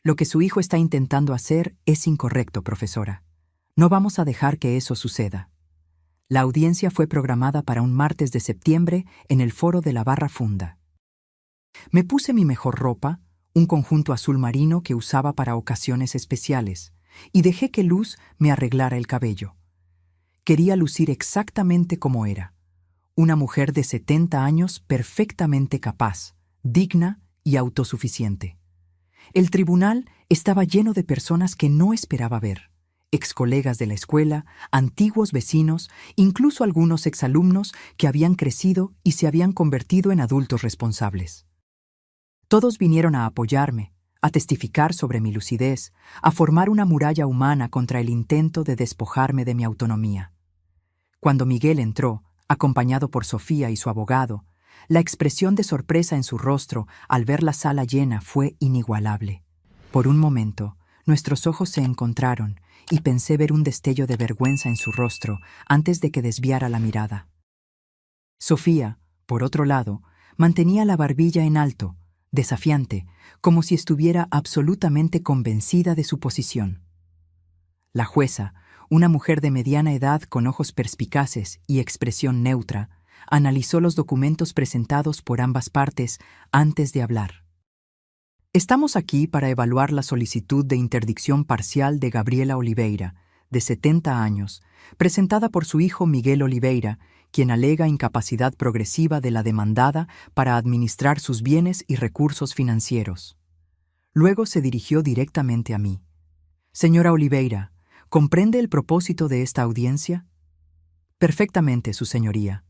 Lo que su hijo está intentando hacer es incorrecto, profesora. No vamos a dejar que eso suceda. La audiencia fue programada para un martes de septiembre en el foro de la Barra Funda. Me puse mi mejor ropa, un conjunto azul marino que usaba para ocasiones especiales, y dejé que Luz me arreglara el cabello. Quería lucir exactamente como era, una mujer de 70 años perfectamente capaz, digna y autosuficiente. El tribunal estaba lleno de personas que no esperaba ver, excolegas de la escuela, antiguos vecinos, incluso algunos exalumnos que habían crecido y se habían convertido en adultos responsables. Todos vinieron a apoyarme, a testificar sobre mi lucidez, a formar una muralla humana contra el intento de despojarme de mi autonomía. Cuando Miguel entró, acompañado por Sofía y su abogado, la expresión de sorpresa en su rostro al ver la sala llena fue inigualable. Por un momento, nuestros ojos se encontraron y pensé ver un destello de vergüenza en su rostro antes de que desviara la mirada. Sofía, por otro lado, mantenía la barbilla en alto, desafiante, como si estuviera absolutamente convencida de su posición. La jueza, una mujer de mediana edad con ojos perspicaces y expresión neutra, analizó los documentos presentados por ambas partes antes de hablar. Estamos aquí para evaluar la solicitud de interdicción parcial de Gabriela Oliveira, de 70 años, presentada por su hijo Miguel Oliveira, quien alega incapacidad progresiva de la demandada para administrar sus bienes y recursos financieros. Luego se dirigió directamente a mí. Señora Oliveira, ¿comprende el propósito de esta audiencia? Perfectamente, su señoría,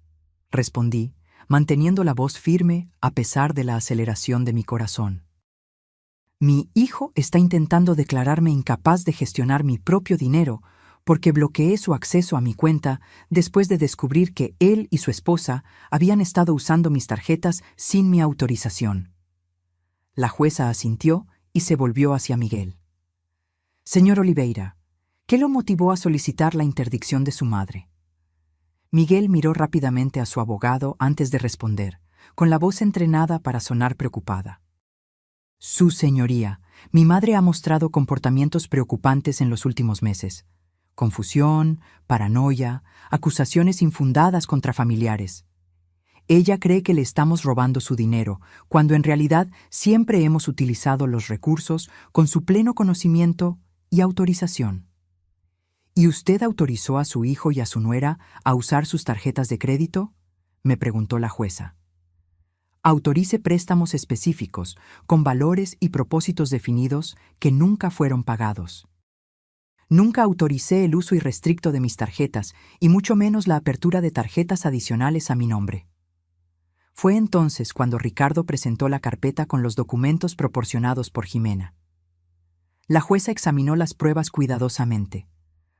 respondí, manteniendo la voz firme a pesar de la aceleración de mi corazón. Mi hijo está intentando declararme incapaz de gestionar mi propio dinero porque bloqueé su acceso a mi cuenta después de descubrir que él y su esposa habían estado usando mis tarjetas sin mi autorización. La jueza asintió y se volvió hacia Miguel. Señor Oliveira, ¿qué lo motivó a solicitar la interdicción de su madre? Miguel miró rápidamente a su abogado antes de responder, con la voz entrenada para sonar preocupada. Su señoría, mi madre ha mostrado comportamientos preocupantes en los últimos meses. Confusión, paranoia, acusaciones infundadas contra familiares. Ella cree que le estamos robando su dinero, cuando en realidad siempre hemos utilizado los recursos con su pleno conocimiento y autorización. ¿Y usted autorizó a su hijo y a su nuera a usar sus tarjetas de crédito?, me preguntó la jueza. Autorice préstamos específicos, con valores y propósitos definidos que nunca fueron pagados. Nunca autoricé el uso irrestricto de mis tarjetas, y mucho menos la apertura de tarjetas adicionales a mi nombre. Fue entonces cuando Ricardo presentó la carpeta con los documentos proporcionados por Jimena. La jueza examinó las pruebas cuidadosamente.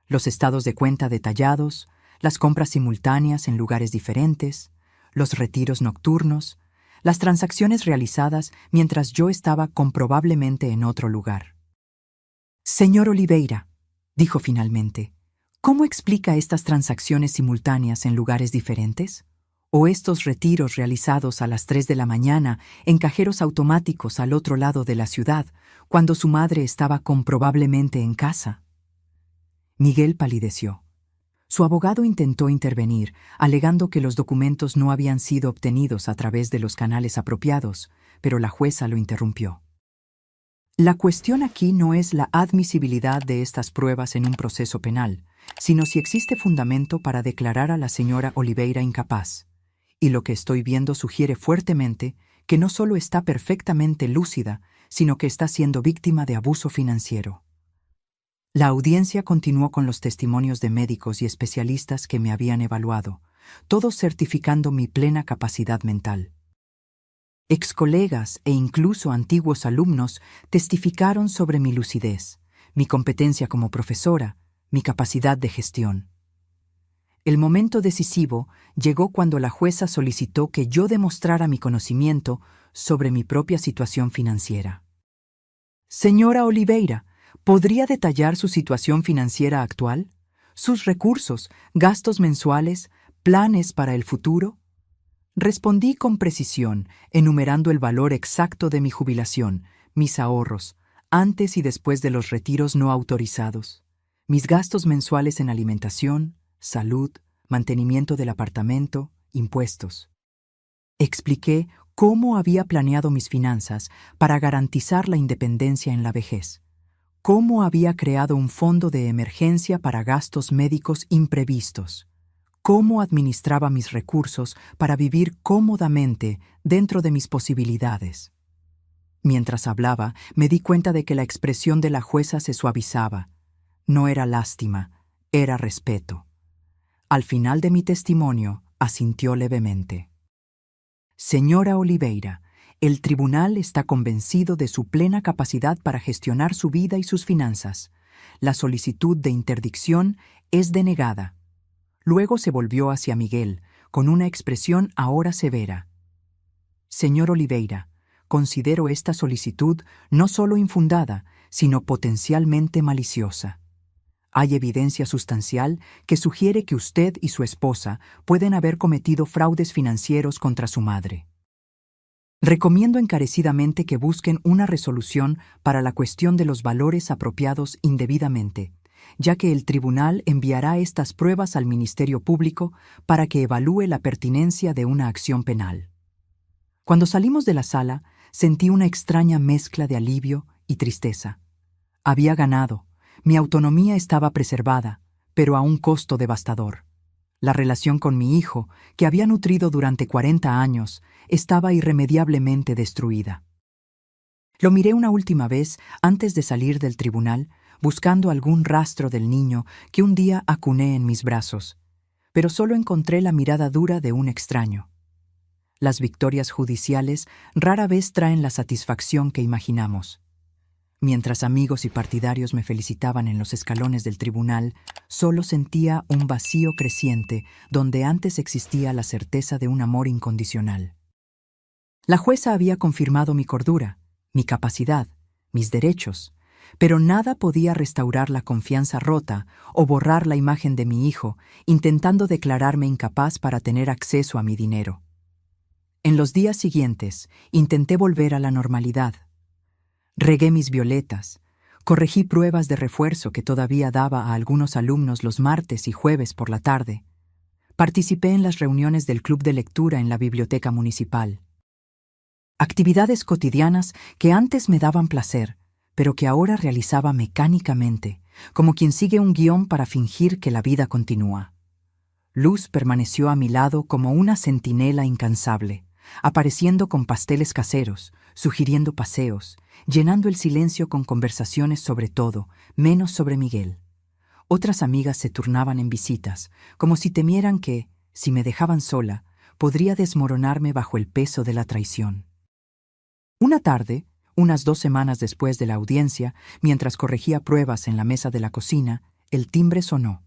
Los estados de cuenta detallados, las compras simultáneas en lugares diferentes, los retiros nocturnos, las transacciones realizadas mientras yo estaba comprobablemente en otro lugar. Señor Oliveira, dijo finalmente, ¿cómo explica estas transacciones simultáneas en lugares diferentes? ¿O estos retiros realizados a las 3 de la mañana en cajeros automáticos al otro lado de la ciudad, cuando su madre estaba comprobablemente en casa? Miguel palideció. Su abogado intentó intervenir, alegando que los documentos no habían sido obtenidos a través de los canales apropiados, pero la jueza lo interrumpió. La cuestión aquí no es la admisibilidad de estas pruebas en un proceso penal, sino si existe fundamento para declarar a la señora Oliveira incapaz. Y lo que estoy viendo sugiere fuertemente que no solo está perfectamente lúcida, sino que está siendo víctima de abuso financiero. La audiencia continuó con los testimonios de médicos y especialistas que me habían evaluado, todos certificando mi plena capacidad mental. Excolegas e incluso antiguos alumnos testificaron sobre mi lucidez, mi competencia como profesora, mi capacidad de gestión. El momento decisivo llegó cuando la jueza solicitó que yo demostrara mi conocimiento sobre mi propia situación financiera. Señora Oliveira, ¿podría detallar su situación financiera actual? ¿Sus recursos, gastos mensuales, planes para el futuro? Respondí con precisión, enumerando el valor exacto de mi jubilación, mis ahorros, antes y después de los retiros no autorizados, mis gastos mensuales en alimentación, salud, mantenimiento del apartamento, impuestos. Expliqué cómo había planeado mis finanzas para garantizar la independencia en la vejez, cómo había creado un fondo de emergencia para gastos médicos imprevistos, cómo administraba mis recursos para vivir cómodamente dentro de mis posibilidades. Mientras hablaba, me di cuenta de que la expresión de la jueza se suavizaba. No era lástima, era respeto. Al final de mi testimonio, asintió levemente. Señora Oliveira, el tribunal está convencido de su plena capacidad para gestionar su vida y sus finanzas. La solicitud de interdicción es denegada. Luego se volvió hacia Miguel, con una expresión ahora severa. Señor Oliveira, considero esta solicitud no solo infundada, sino potencialmente maliciosa. Hay evidencia sustancial que sugiere que usted y su esposa pueden haber cometido fraudes financieros contra su madre. Recomiendo encarecidamente que busquen una resolución para la cuestión de los valores apropiados indebidamente, ya que el tribunal enviará estas pruebas al Ministerio Público para que evalúe la pertinencia de una acción penal. Cuando salimos de la sala, sentí una extraña mezcla de alivio y tristeza. Había ganado, mi autonomía estaba preservada, pero a un costo devastador. La relación con mi hijo, que había nutrido durante 40 años, estaba irremediablemente destruida. Lo miré una última vez antes de salir del tribunal, buscando algún rastro del niño que un día acuné en mis brazos, pero solo encontré la mirada dura de un extraño. Las victorias judiciales rara vez traen la satisfacción que imaginamos. Mientras amigos y partidarios me felicitaban en los escalones del tribunal, solo sentía un vacío creciente donde antes existía la certeza de un amor incondicional. La jueza había confirmado mi cordura, mi capacidad, mis derechos, pero nada podía restaurar la confianza rota o borrar la imagen de mi hijo, intentando declararme incapaz para tener acceso a mi dinero. En los días siguientes, intenté volver a la normalidad. Regué mis violetas, corregí pruebas de refuerzo que todavía daba a algunos alumnos los martes y jueves por la tarde. Participé en las reuniones del club de lectura en la biblioteca municipal. Actividades cotidianas que antes me daban placer, pero que ahora realizaba mecánicamente, como quien sigue un guión para fingir que la vida continúa. Luz permaneció a mi lado como una centinela incansable, apareciendo con pasteles caseros, sugiriendo paseos, llenando el silencio con conversaciones sobre todo, menos sobre Miguel. Otras amigas se turnaban en visitas, como si temieran que, si me dejaban sola, podría desmoronarme bajo el peso de la traición. Una tarde, unas 2 semanas después de la audiencia, mientras corregía pruebas en la mesa de la cocina, el timbre sonó.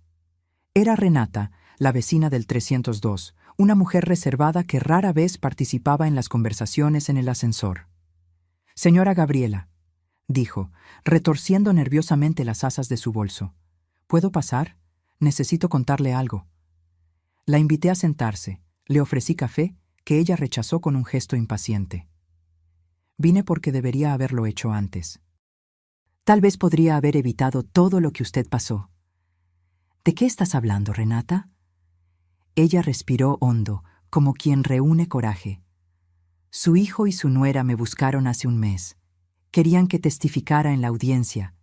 Era Renata, la vecina del 302, una mujer reservada que rara vez participaba en las conversaciones en el ascensor. «Señora Gabriela», dijo, retorciendo nerviosamente las asas de su bolso. «¿Puedo pasar? Necesito contarle algo». La invité a sentarse, le ofrecí café, que ella rechazó con un gesto impaciente. «Vine porque debería haberlo hecho antes. Tal vez podría haber evitado todo lo que usted pasó». «¿De qué estás hablando, Renata?» Ella respiró hondo, como quien reúne coraje. «Su hijo y su nuera me buscaron hace un mes. Querían que testificara en la audiencia,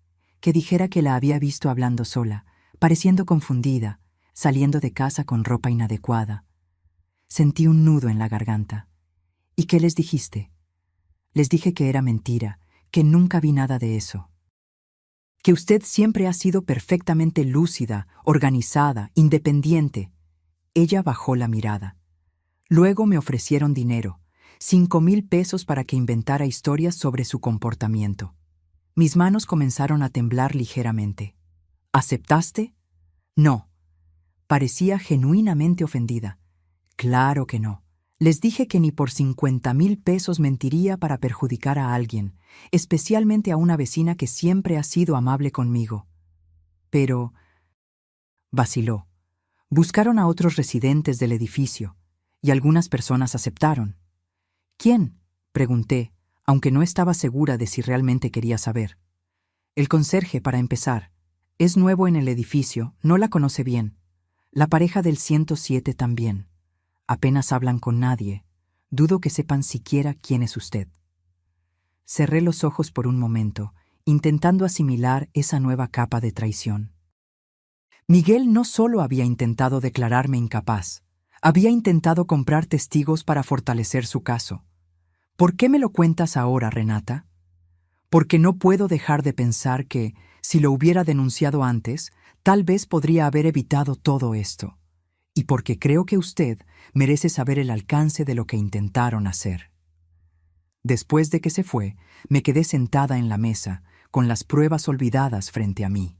que dijera que la había visto hablando sola, pareciendo confundida, saliendo de casa con ropa inadecuada. Sentí un nudo en la garganta. ¿Y qué les dijiste? Les dije que era mentira, que nunca vi nada de eso. Que usted siempre ha sido perfectamente lúcida, organizada, independiente. Ella bajó la mirada. Luego me ofrecieron dinero, 5,000 pesos para que inventara historias sobre su comportamiento. Mis manos comenzaron a temblar ligeramente. ¿Aceptaste? No. Parecía genuinamente ofendida. Claro que no. Les dije que ni por 50,000 pesos mentiría para perjudicar a alguien, especialmente a una vecina que siempre ha sido amable conmigo. Pero vaciló. Buscaron a otros residentes del edificio, y algunas personas aceptaron. ¿Quién?, pregunté, aunque no estaba segura de si realmente quería saber. El conserje, para empezar. Es nuevo en el edificio, no la conoce bien. La pareja del 107 también. Apenas hablan con nadie. Dudo que sepan siquiera quién es usted. Cerré los ojos por un momento, intentando asimilar esa nueva capa de traición. Miguel no solo había intentado declararme incapaz, había intentado comprar testigos para fortalecer su caso. ¿Por qué me lo cuentas ahora, Renata? Porque no puedo dejar de pensar que, si lo hubiera denunciado antes, tal vez podría haber evitado todo esto. Y porque creo que usted merece saber el alcance de lo que intentaron hacer. Después de que se fue, me quedé sentada en la mesa, con las pruebas olvidadas frente a mí.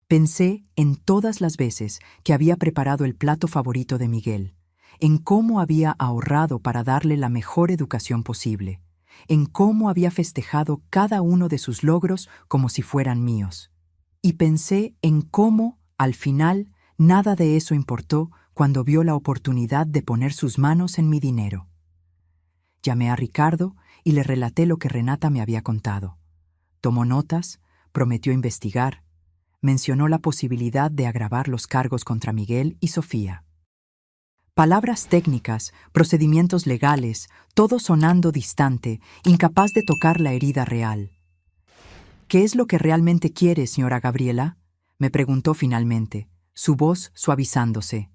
Pensé en todas las veces que había preparado el plato favorito de Miguel, en cómo había ahorrado para darle la mejor educación posible, en cómo había festejado cada uno de sus logros como si fueran míos. Y pensé en cómo, al final, nada de eso importó cuando vio la oportunidad de poner sus manos en mi dinero. Llamé a Ricardo y le relaté lo que Renata me había contado. Tomó notas, prometió investigar, mencionó la posibilidad de agravar los cargos contra Miguel y Sofía. Palabras técnicas, procedimientos legales, todo sonando distante, incapaz de tocar la herida real. ¿Qué es lo que realmente quiere, señora Gabriela?, me preguntó finalmente, su voz suavizándose.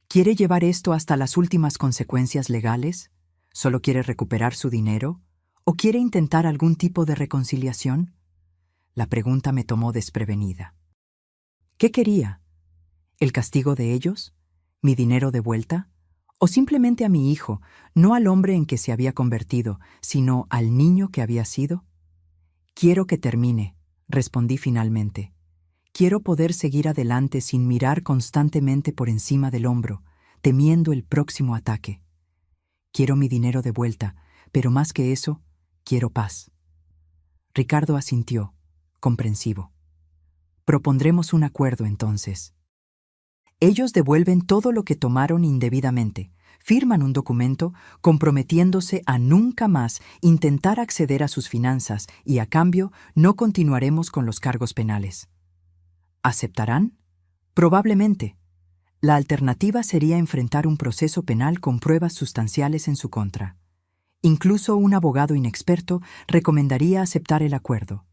¿Quiere llevar esto hasta las últimas consecuencias legales? ¿Solo quiere recuperar su dinero? ¿O quiere intentar algún tipo de reconciliación? La pregunta me tomó desprevenida. ¿Qué quería? ¿El castigo de ellos? ¿Mi dinero de vuelta? ¿O simplemente a mi hijo, no al hombre en que se había convertido, sino al niño que había sido? Quiero que termine, respondí finalmente. Quiero poder seguir adelante sin mirar constantemente por encima del hombro, temiendo el próximo ataque. Quiero mi dinero de vuelta, pero más que eso, quiero paz. Ricardo asintió, comprensivo. Propondremos un acuerdo entonces. Ellos devuelven todo lo que tomaron indebidamente, firman un documento comprometiéndose a nunca más intentar acceder a sus finanzas y, a cambio, no continuaremos con los cargos penales. ¿Aceptarán? Probablemente. La alternativa sería enfrentar un proceso penal con pruebas sustanciales en su contra. Incluso un abogado inexperto recomendaría aceptar el acuerdo.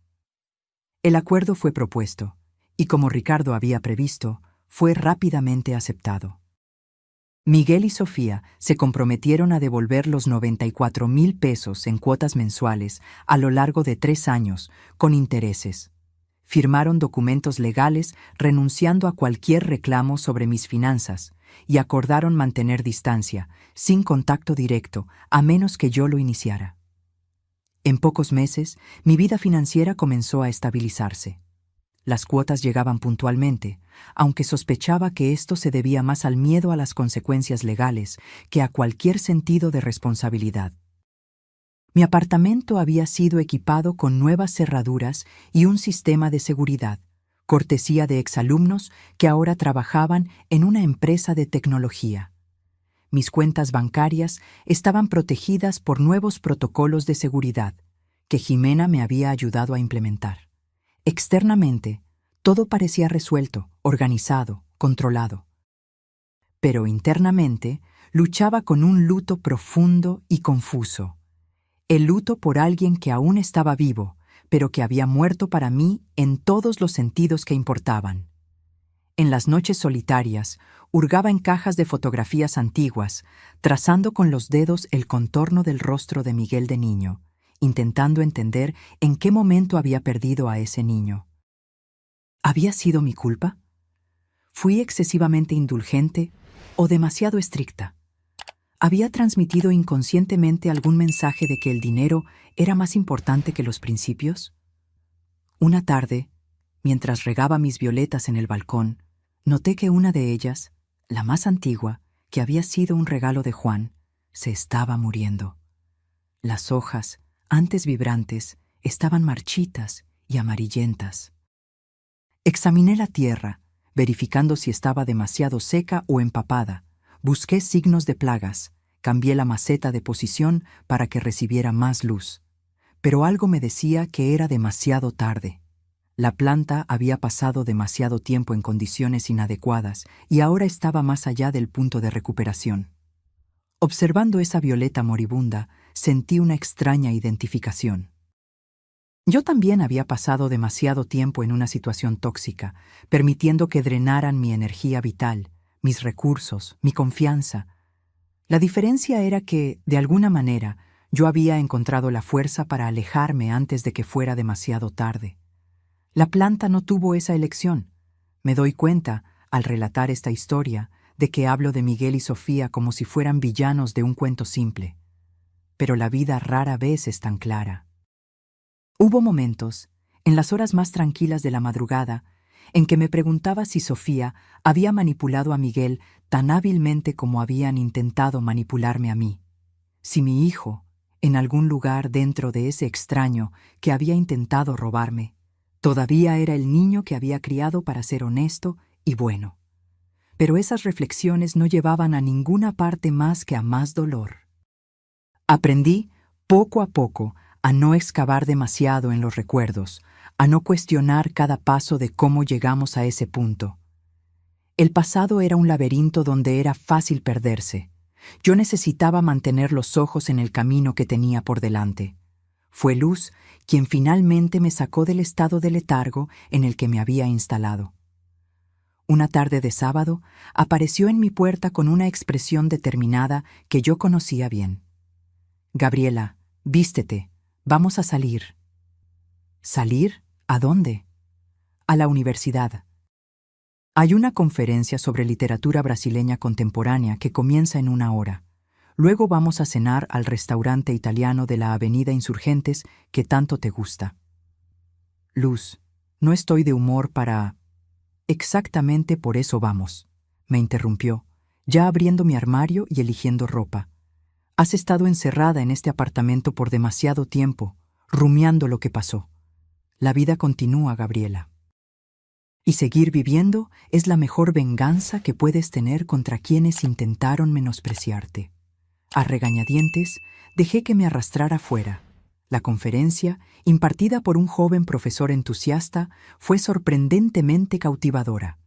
El acuerdo fue propuesto, y como Ricardo había previsto, fue rápidamente aceptado. Miguel y Sofía se comprometieron a devolver los 94,000 pesos en cuotas mensuales a lo largo de 3 años, con intereses. Firmaron documentos legales renunciando a cualquier reclamo sobre mis finanzas y acordaron mantener distancia, sin contacto directo, a menos que yo lo iniciara. En pocos meses, mi vida financiera comenzó a estabilizarse. Las cuotas llegaban puntualmente, aunque sospechaba que esto se debía más al miedo a las consecuencias legales que a cualquier sentido de responsabilidad. Mi apartamento había sido equipado con nuevas cerraduras y un sistema de seguridad, cortesía de exalumnos que ahora trabajaban en una empresa de tecnología. Mis cuentas bancarias estaban protegidas por nuevos protocolos de seguridad que Jimena me había ayudado a implementar. Externamente, todo parecía resuelto, organizado, controlado. Pero internamente, luchaba con un luto profundo y confuso. El luto por alguien que aún estaba vivo, pero que había muerto para mí en todos los sentidos que importaban. En las noches solitarias, hurgaba en cajas de fotografías antiguas, trazando con los dedos el contorno del rostro de Miguel de niño, intentando entender en qué momento había perdido a ese niño. ¿Había sido mi culpa? ¿Fui excesivamente indulgente o demasiado estricta? ¿Había transmitido inconscientemente algún mensaje de que el dinero era más importante que los principios? Una tarde, mientras regaba mis violetas en el balcón, noté que una de ellas, la más antigua, que había sido un regalo de Juan, se estaba muriendo. Las hojas, antes vibrantes, estaban marchitas y amarillentas. Examiné la tierra, verificando si estaba demasiado seca o empapada. Busqué signos de plagas, cambié la maceta de posición para que recibiera más luz. Pero algo me decía que era demasiado tarde. La planta había pasado demasiado tiempo en condiciones inadecuadas y ahora estaba más allá del punto de recuperación. Observando esa violeta moribunda, sentí una extraña identificación. Yo también había pasado demasiado tiempo en una situación tóxica, permitiendo que drenaran mi energía vital, mis recursos, mi confianza. La diferencia era que, de alguna manera, yo había encontrado la fuerza para alejarme antes de que fuera demasiado tarde. La planta no tuvo esa elección. Me doy cuenta, al relatar esta historia, de que hablo de Miguel y Sofía como si fueran villanos de un cuento simple. Pero la vida rara vez es tan clara. Hubo momentos, en las horas más tranquilas de la madrugada, en que me preguntaba si Sofía había manipulado a Miguel tan hábilmente como habían intentado manipularme a mí. Si mi hijo, en algún lugar dentro de ese extraño que había intentado robarme, todavía era el niño que había criado para ser honesto y bueno. Pero esas reflexiones no llevaban a ninguna parte más que a más dolor. Aprendí, poco a poco, a no excavar demasiado en los recuerdos, a no cuestionar cada paso de cómo llegamos a ese punto. El pasado era un laberinto donde era fácil perderse. Yo necesitaba mantener los ojos en el camino que tenía por delante. Fue Luz quien finalmente me sacó del estado de letargo en el que me había instalado. Una tarde de sábado, apareció en mi puerta con una expresión determinada que yo conocía bien. «Gabriela, vístete, vamos a salir». ¿Salir? ¿A dónde? A la universidad. Hay una conferencia sobre literatura brasileña contemporánea que comienza en 1 hora. Luego vamos a cenar al restaurante italiano de la Avenida Insurgentes que tanto te gusta. Luz, no estoy de humor para... Exactamente por eso vamos, me interrumpió, ya abriendo mi armario y eligiendo ropa. Has estado encerrada en este apartamento por demasiado tiempo, rumiando lo que pasó. La vida continúa, Gabriela. Y seguir viviendo es la mejor venganza que puedes tener contra quienes intentaron menospreciarte. A regañadientes, dejé que me arrastrara fuera. La conferencia, impartida por un joven profesor entusiasta, fue sorprendentemente cautivadora.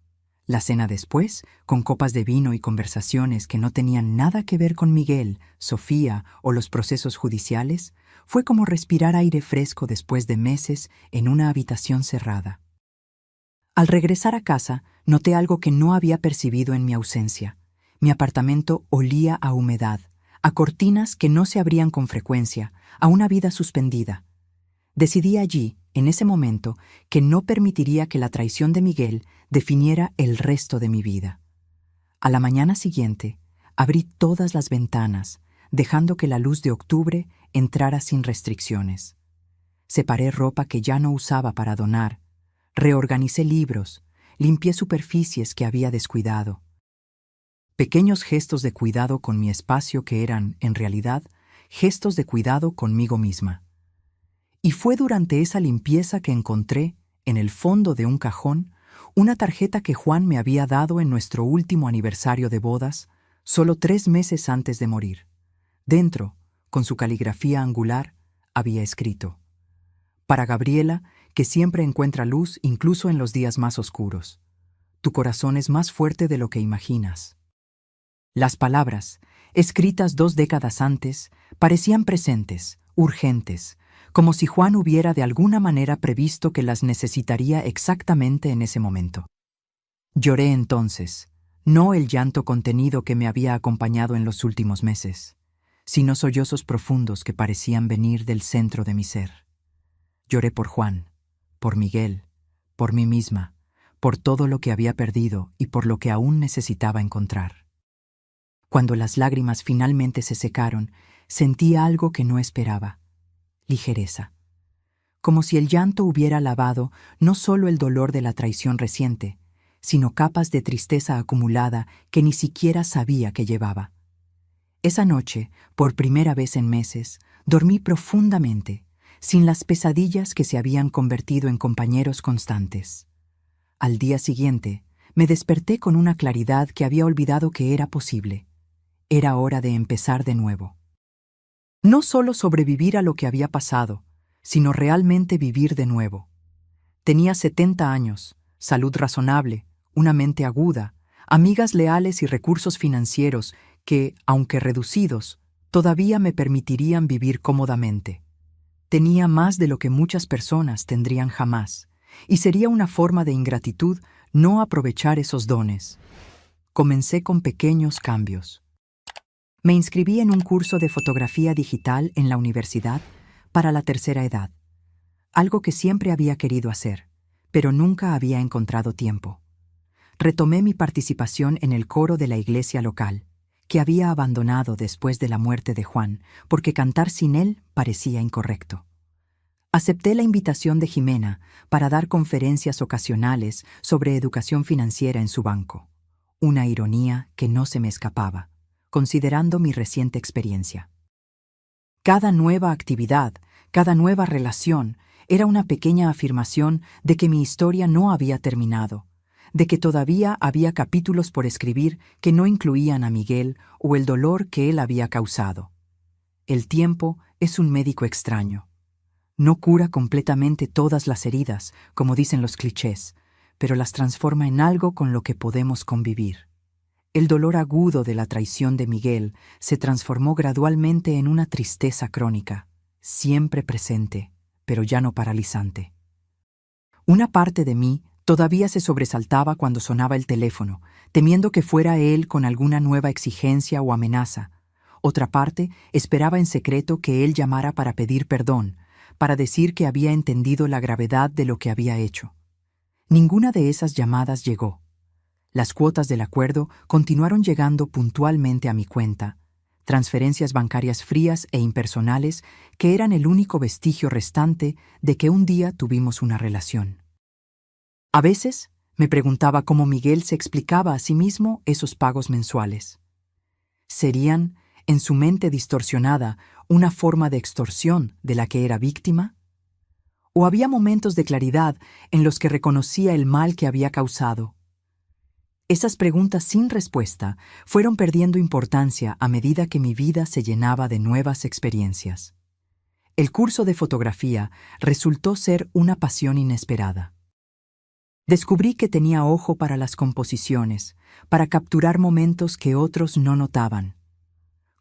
La cena después, con copas de vino y conversaciones que no tenían nada que ver con Miguel, Sofía o los procesos judiciales, fue como respirar aire fresco después de meses en una habitación cerrada. Al regresar a casa, noté algo que no había percibido en mi ausencia. Mi apartamento olía a humedad, a cortinas que no se abrían con frecuencia, a una vida suspendida. Decidí allí, en ese momento, que no permitiría que la traición de Miguel definiera el resto de mi vida. A la mañana siguiente, abrí todas las ventanas, dejando que la luz de octubre entrara sin restricciones. Separé ropa que ya no usaba para donar, reorganicé libros, limpié superficies que había descuidado. Pequeños gestos de cuidado con mi espacio que eran, en realidad, gestos de cuidado conmigo misma. Y fue durante esa limpieza que encontré, en el fondo de un cajón, una tarjeta que Juan me había dado en nuestro último aniversario de bodas, solo 3 meses antes de morir. Dentro, con su caligrafía angular, había escrito: «Para Gabriela, que siempre encuentra luz incluso en los días más oscuros. Tu corazón es más fuerte de lo que imaginas». Las palabras, escritas 2 décadas antes, parecían presentes, urgentes, como si Juan hubiera de alguna manera previsto que las necesitaría exactamente en ese momento. Lloré entonces, no el llanto contenido que me había acompañado en los últimos meses, sino sollozos profundos que parecían venir del centro de mi ser. Lloré por Juan, por Miguel, por mí misma, por todo lo que había perdido y por lo que aún necesitaba encontrar. Cuando las lágrimas finalmente se secaron, sentí algo que no esperaba: ligereza. Como si el llanto hubiera lavado no solo el dolor de la traición reciente, sino capas de tristeza acumulada que ni siquiera sabía que llevaba. Esa noche, por primera vez en meses, dormí profundamente, sin las pesadillas que se habían convertido en compañeros constantes. Al día siguiente, me desperté con una claridad que había olvidado que era posible. Era hora de empezar de nuevo. No solo sobrevivir a lo que había pasado, sino realmente vivir de nuevo. Tenía 70 años, salud razonable, una mente aguda, amigas leales y recursos financieros que, aunque reducidos, todavía me permitirían vivir cómodamente. Tenía más de lo que muchas personas tendrían jamás, y sería una forma de ingratitud no aprovechar esos dones. Comencé con pequeños cambios. Me inscribí en un curso de fotografía digital en la universidad para la tercera edad, algo que siempre había querido hacer, pero nunca había encontrado tiempo. Retomé mi participación en el coro de la iglesia local, que había abandonado después de la muerte de Juan, porque cantar sin él parecía incorrecto. Acepté la invitación de Jimena para dar conferencias ocasionales sobre educación financiera en su banco, una ironía que no se me escapaba, considerando mi reciente experiencia. Cada nueva actividad, cada nueva relación, era una pequeña afirmación de que mi historia no había terminado, de que todavía había capítulos por escribir que no incluían a Miguel o el dolor que él había causado. El tiempo es un médico extraño. No cura completamente todas las heridas, como dicen los clichés, pero las transforma en algo con lo que podemos convivir. El dolor agudo de la traición de Miguel se transformó gradualmente en una tristeza crónica, siempre presente, pero ya no paralizante. Una parte de mí todavía se sobresaltaba cuando sonaba el teléfono, temiendo que fuera él con alguna nueva exigencia o amenaza. Otra parte esperaba en secreto que él llamara para pedir perdón, para decir que había entendido la gravedad de lo que había hecho. Ninguna de esas llamadas llegó. Las cuotas del acuerdo continuaron llegando puntualmente a mi cuenta, transferencias bancarias frías e impersonales que eran el único vestigio restante de que un día tuvimos una relación. A veces me preguntaba cómo Miguel se explicaba a sí mismo esos pagos mensuales. ¿Serían, en su mente distorsionada, una forma de extorsión de la que era víctima? ¿O había momentos de claridad en los que reconocía el mal que había causado? Esas preguntas sin respuesta fueron perdiendo importancia a medida que mi vida se llenaba de nuevas experiencias. El curso de fotografía resultó ser una pasión inesperada. Descubrí que tenía ojo para las composiciones, para capturar momentos que otros no notaban.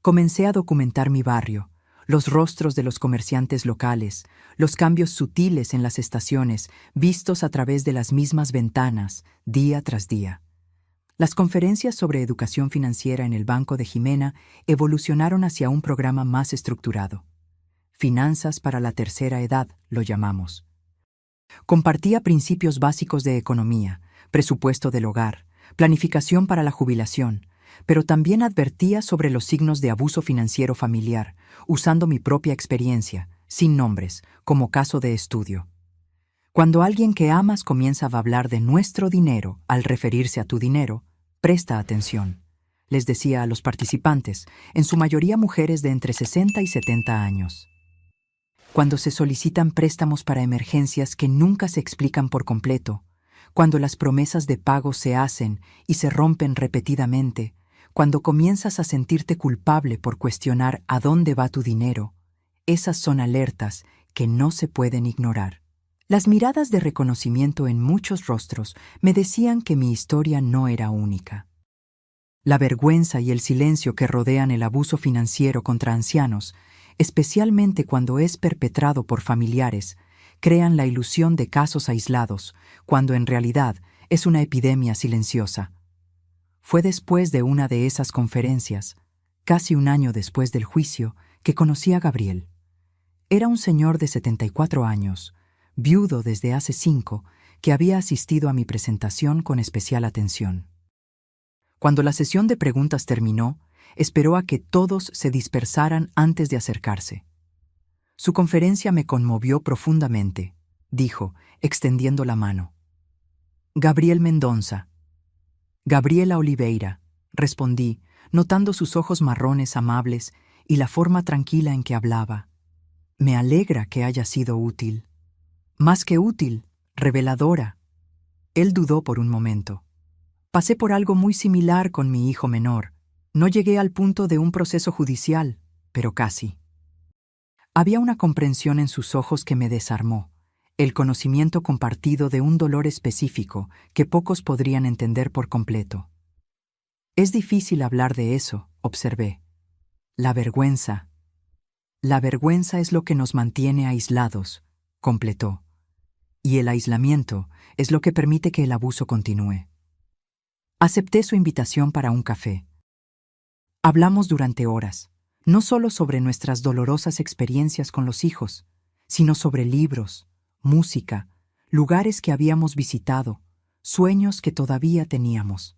Comencé a documentar mi barrio, los rostros de los comerciantes locales, los cambios sutiles en las estaciones, vistos a través de las mismas ventanas, día tras día. Las conferencias sobre educación financiera en el Banco de Jimena evolucionaron hacia un programa más estructurado. Finanzas para la tercera edad, lo llamamos. Compartía principios básicos de economía, presupuesto del hogar, planificación para la jubilación, pero también advertía sobre los signos de abuso financiero familiar, usando mi propia experiencia, sin nombres, como caso de estudio. Cuando alguien que amas comienza a hablar de nuestro dinero al referirse a tu dinero, presta atención, les decía a los participantes, en su mayoría mujeres de entre 60 y 70 años. Cuando se solicitan préstamos para emergencias que nunca se explican por completo, cuando las promesas de pago se hacen y se rompen repetidamente, cuando comienzas a sentirte culpable por cuestionar a dónde va tu dinero, esas son alertas que no se pueden ignorar. Las miradas de reconocimiento en muchos rostros me decían que mi historia no era única. La vergüenza y el silencio que rodean el abuso financiero contra ancianos especialmente cuando es perpetrado por familiares, crean la ilusión de casos aislados, cuando en realidad es una epidemia silenciosa. Fue después de una de esas conferencias, casi un año después del juicio, que conocí a Gabriel. Era un señor de 74 años, viudo desde hace 5, que había asistido a mi presentación con especial atención. Cuando la sesión de preguntas terminó, esperó a que todos se dispersaran antes de acercarse. Su conferencia me conmovió profundamente, dijo, extendiendo la mano. Gabriel Mendonça. Gabriela Oliveira, respondí, notando sus ojos marrones amables y la forma tranquila en que hablaba. Me alegra que haya sido útil. Más que útil, reveladora. Él dudó por un momento. Pasé por algo muy similar con mi hijo menor. No llegué al punto de un proceso judicial, pero casi. Había una comprensión en sus ojos que me desarmó, el conocimiento compartido de un dolor específico que pocos podrían entender por completo. Es difícil hablar de eso, observé. La vergüenza. La vergüenza es lo que nos mantiene aislados, completó. Y el aislamiento es lo que permite que el abuso continúe. Acepté su invitación para un café. Hablamos durante horas, no solo sobre nuestras dolorosas experiencias con los hijos, sino sobre libros, música, lugares que habíamos visitado, sueños que todavía teníamos.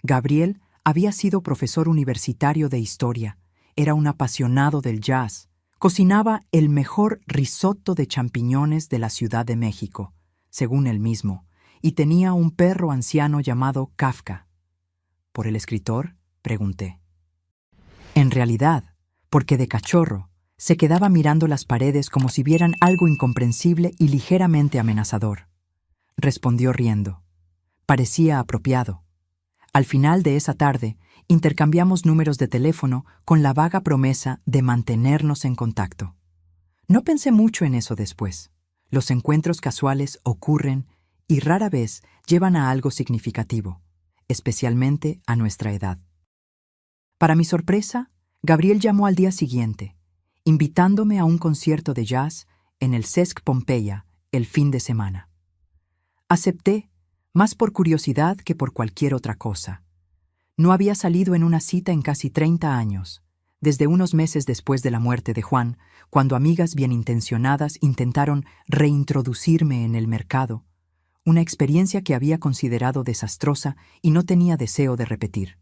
Gabriel había sido profesor universitario de historia, era un apasionado del jazz, cocinaba el mejor risotto de champiñones de la Ciudad de México, según él mismo, y tenía un perro anciano llamado Kafka. ¿Por el escritor?, pregunté. En realidad, porque de cachorro, se quedaba mirando las paredes como si vieran algo incomprensible y ligeramente amenazador. Respondió riendo. Parecía apropiado. Al final de esa tarde, intercambiamos números de teléfono con la vaga promesa de mantenernos en contacto. No pensé mucho en eso después. Los encuentros casuales ocurren y rara vez llevan a algo significativo, especialmente a nuestra edad. Para mi sorpresa, Gabriel llamó al día siguiente, invitándome a un concierto de jazz en el Cesc Pompeia el fin de semana. Acepté, más por curiosidad que por cualquier otra cosa. No había salido en una cita en casi 30 años, desde unos meses después de la muerte de Juan, cuando amigas bienintencionadas intentaron reintroducirme en el mercado, una experiencia que había considerado desastrosa y no tenía deseo de repetir.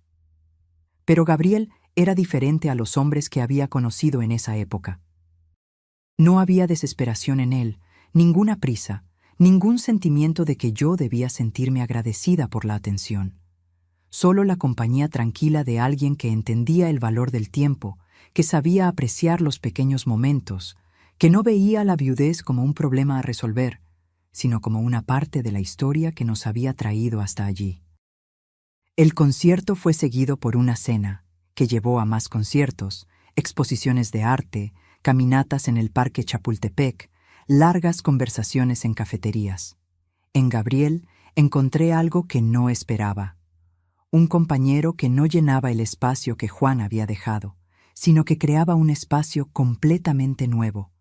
Pero Gabriel era diferente a los hombres que había conocido en esa época. No había desesperación en él, ninguna prisa, ningún sentimiento de que yo debía sentirme agradecida por la atención. Solo la compañía tranquila de alguien que entendía el valor del tiempo, que sabía apreciar los pequeños momentos, que no veía la viudez como un problema a resolver, sino como una parte de la historia que nos había traído hasta allí. El concierto fue seguido por una cena, que llevó a más conciertos, exposiciones de arte, caminatas en el Parque Chapultepec, largas conversaciones en cafeterías. En Gabriel encontré algo que no esperaba. Un compañero que no llenaba el espacio que Juan había dejado, sino que creaba un espacio completamente nuevo,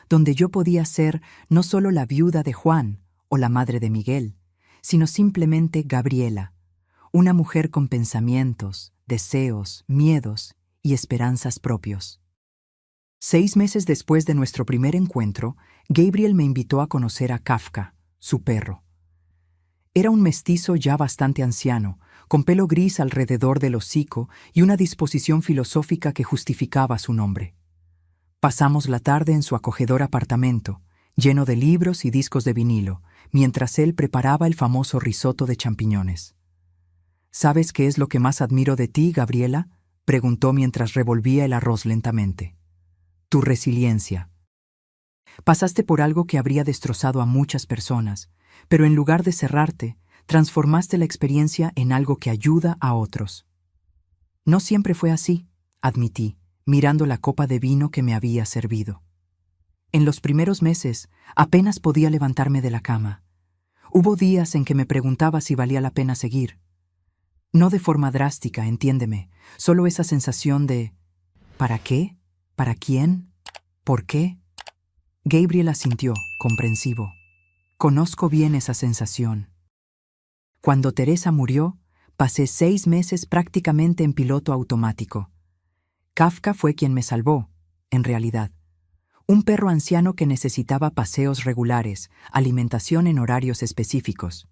donde yo podía ser no solo la viuda de Juan o la madre de Miguel, sino simplemente Gabriela, una mujer con pensamientos, deseos, miedos y esperanzas propios. 6 meses después de nuestro primer encuentro, Gabriel me invitó a conocer a Kafka, su perro. Era un mestizo ya bastante anciano, con pelo gris alrededor del hocico y una disposición filosófica que justificaba su nombre. Pasamos la tarde en su acogedor apartamento, lleno de libros y discos de vinilo, mientras él preparaba el famoso risotto de champiñones. ¿Sabes qué es lo que más admiro de ti, Gabriela?, preguntó mientras revolvía el arroz lentamente. Tu resiliencia. Pasaste por algo que habría destrozado a muchas personas, pero en lugar de cerrarte, transformaste la experiencia en algo que ayuda a otros. No siempre fue así, admití, mirando la copa de vino que me había servido. En los primeros meses, apenas podía levantarme de la cama. Hubo días en que me preguntaba si valía la pena seguir. No de forma drástica, entiéndeme, solo esa sensación de ¿para qué? ¿Para quién? ¿Por qué? Gabriel asintió, comprensivo. Conozco bien esa sensación. Cuando Teresa murió, pasé 6 meses prácticamente en piloto automático. Kafka fue quien me salvó, en realidad. Un perro anciano que necesitaba paseos regulares, alimentación en horarios específicos.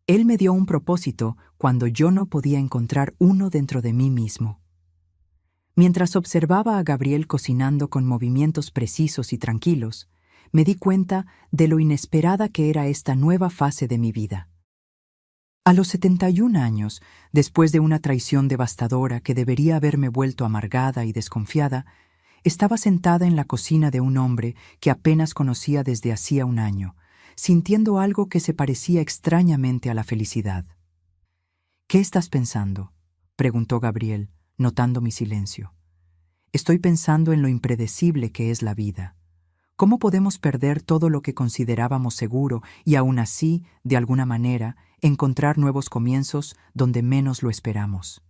Él me dio un propósito cuando yo no podía encontrar uno dentro de mí mismo. Mientras observaba a Gabriel cocinando con movimientos precisos y tranquilos, me di cuenta de lo inesperada que era esta nueva fase de mi vida. A los 71 años, después de una traición devastadora que debería haberme vuelto amargada y desconfiada, estaba sentada en la cocina de un hombre que apenas conocía desde hacía un año, sintiendo algo que se parecía extrañamente a la felicidad. «¿Qué estás pensando?», preguntó Gabriel, notando mi silencio. «Estoy pensando en lo impredecible que es la vida. ¿Cómo podemos perder todo lo que considerábamos seguro y aún así, de alguna manera, encontrar nuevos comienzos donde menos lo esperamos?»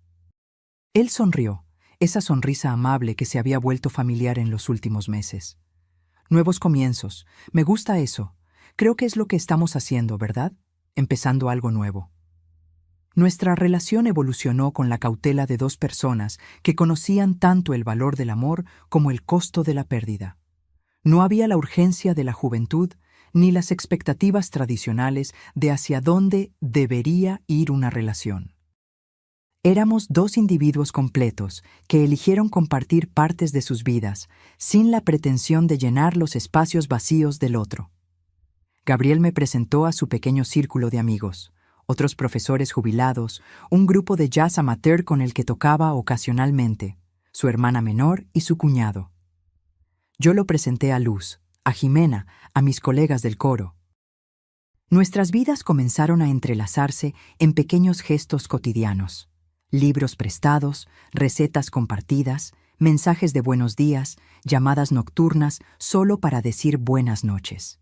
Él sonrió, esa sonrisa amable que se había vuelto familiar en los últimos meses. «Nuevos comienzos. Me gusta eso. Creo que es lo que estamos haciendo, ¿verdad? Empezando algo nuevo». Nuestra relación evolucionó con la cautela de 2 personas que conocían tanto el valor del amor como el costo de la pérdida. No había la urgencia de la juventud ni las expectativas tradicionales de hacia dónde debería ir una relación. Éramos 2 individuos completos que eligieron compartir partes de sus vidas sin la pretensión de llenar los espacios vacíos del otro. Gabriel me presentó a su pequeño círculo de amigos, otros profesores jubilados, un grupo de jazz amateur con el que tocaba ocasionalmente, su hermana menor y su cuñado. Yo lo presenté a Luz, a Jimena, a mis colegas del coro. Nuestras vidas comenzaron a entrelazarse en pequeños gestos cotidianos. Libros prestados, recetas compartidas, mensajes de buenos días, llamadas nocturnas solo para decir buenas noches.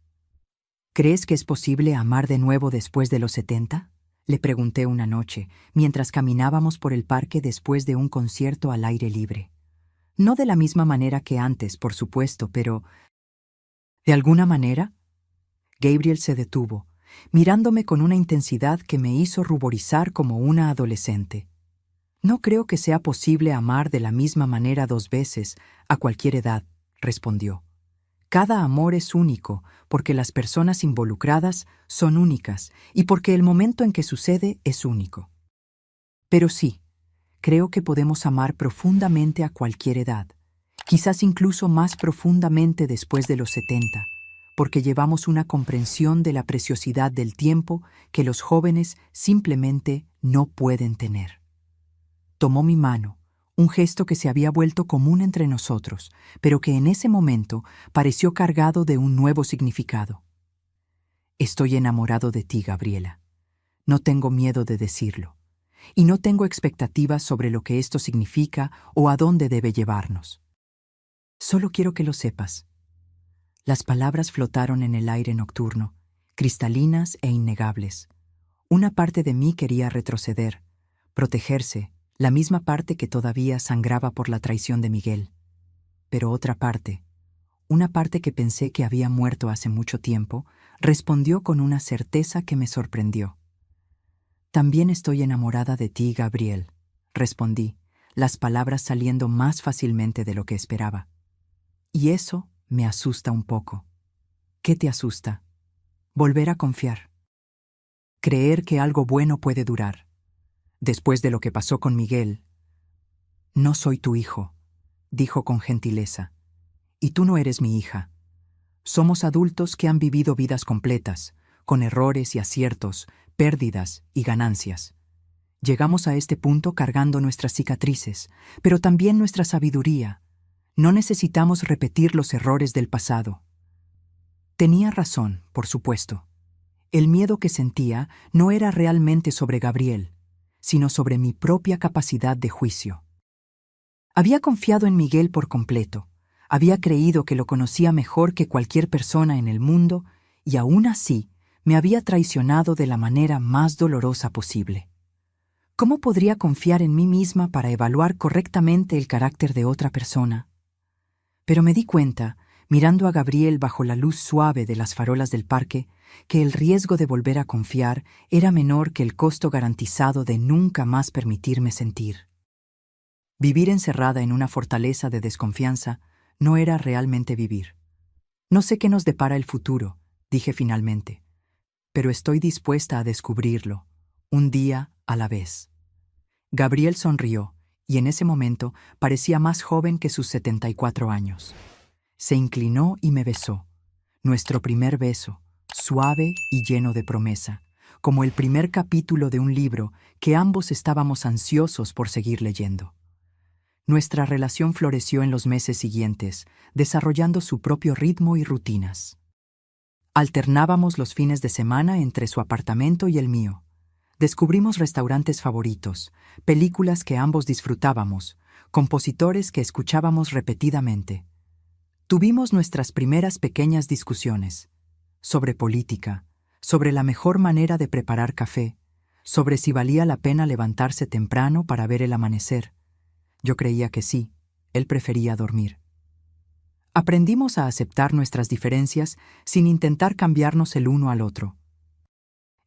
«¿Crees que es posible amar de nuevo después de los 70? Le pregunté una noche, mientras caminábamos por el parque después de un concierto al aire libre. No de la misma manera que antes, por supuesto, pero... ¿de alguna manera? Gabriel se detuvo, mirándome con una intensidad que me hizo ruborizar como una adolescente. No creo que sea posible amar de la misma manera 2 veces, a cualquier edad, respondió. Cada amor es único, porque las personas involucradas son únicas y porque el momento en que sucede es único. Pero sí, creo que podemos amar profundamente a cualquier edad, quizás incluso más profundamente después de los 70, porque llevamos una comprensión de la preciosidad del tiempo que los jóvenes simplemente no pueden tener. Tomó mi mano, un gesto que se había vuelto común entre nosotros, pero que en ese momento pareció cargado de un nuevo significado. «Estoy enamorado de ti, Gabriela. No tengo miedo de decirlo, y no tengo expectativas sobre lo que esto significa o a dónde debe llevarnos. Solo quiero que lo sepas». Las palabras flotaron en el aire nocturno, cristalinas e innegables. Una parte de mí quería retroceder, protegerse, la misma parte que todavía sangraba por la traición de Miguel. Pero otra parte, una parte que pensé que había muerto hace mucho tiempo, respondió con una certeza que me sorprendió. «También estoy enamorada de ti, Gabriel», respondí, las palabras saliendo más fácilmente de lo que esperaba. «Y eso me asusta un poco». «¿Qué te asusta?» «Volver a confiar. Creer que algo bueno puede durar. Después de lo que pasó con Miguel». «No soy tu hijo», dijo con gentileza, «y tú no eres mi hija. Somos adultos que han vivido vidas completas, con errores y aciertos, pérdidas y ganancias. Llegamos a este punto cargando nuestras cicatrices, pero también nuestra sabiduría. No necesitamos repetir los errores del pasado». Tenía razón, por supuesto. El miedo que sentía no era realmente sobre Gabriel, sino sobre mi propia capacidad de juicio. Había confiado en Miguel por completo, había creído que lo conocía mejor que cualquier persona en el mundo y aún así me había traicionado de la manera más dolorosa posible. ¿Cómo podría confiar en mí misma para evaluar correctamente el carácter de otra persona? Pero me di cuenta, mirando a Gabriel bajo la luz suave de las farolas del parque, que el riesgo de volver a confiar era menor que el costo garantizado de nunca más permitirme sentir. Vivir encerrada en una fortaleza de desconfianza no era realmente vivir. No sé qué nos depara el futuro, dije finalmente, pero estoy dispuesta a descubrirlo, un día a la vez. Gabriel sonrió, y en ese momento parecía más joven que sus 74 años. Se inclinó y me besó. Nuestro primer beso, suave y lleno de promesa, como el primer capítulo de un libro que ambos estábamos ansiosos por seguir leyendo. Nuestra relación floreció en los meses siguientes, desarrollando su propio ritmo y rutinas. Alternábamos los fines de semana entre su apartamento y el mío. Descubrimos restaurantes favoritos, películas que ambos disfrutábamos, compositores que escuchábamos repetidamente. Tuvimos nuestras primeras pequeñas discusiones sobre política, sobre la mejor manera de preparar café, sobre si valía la pena levantarse temprano para ver el amanecer. Yo creía que sí, él prefería dormir. Aprendimos a aceptar nuestras diferencias sin intentar cambiarnos el uno al otro.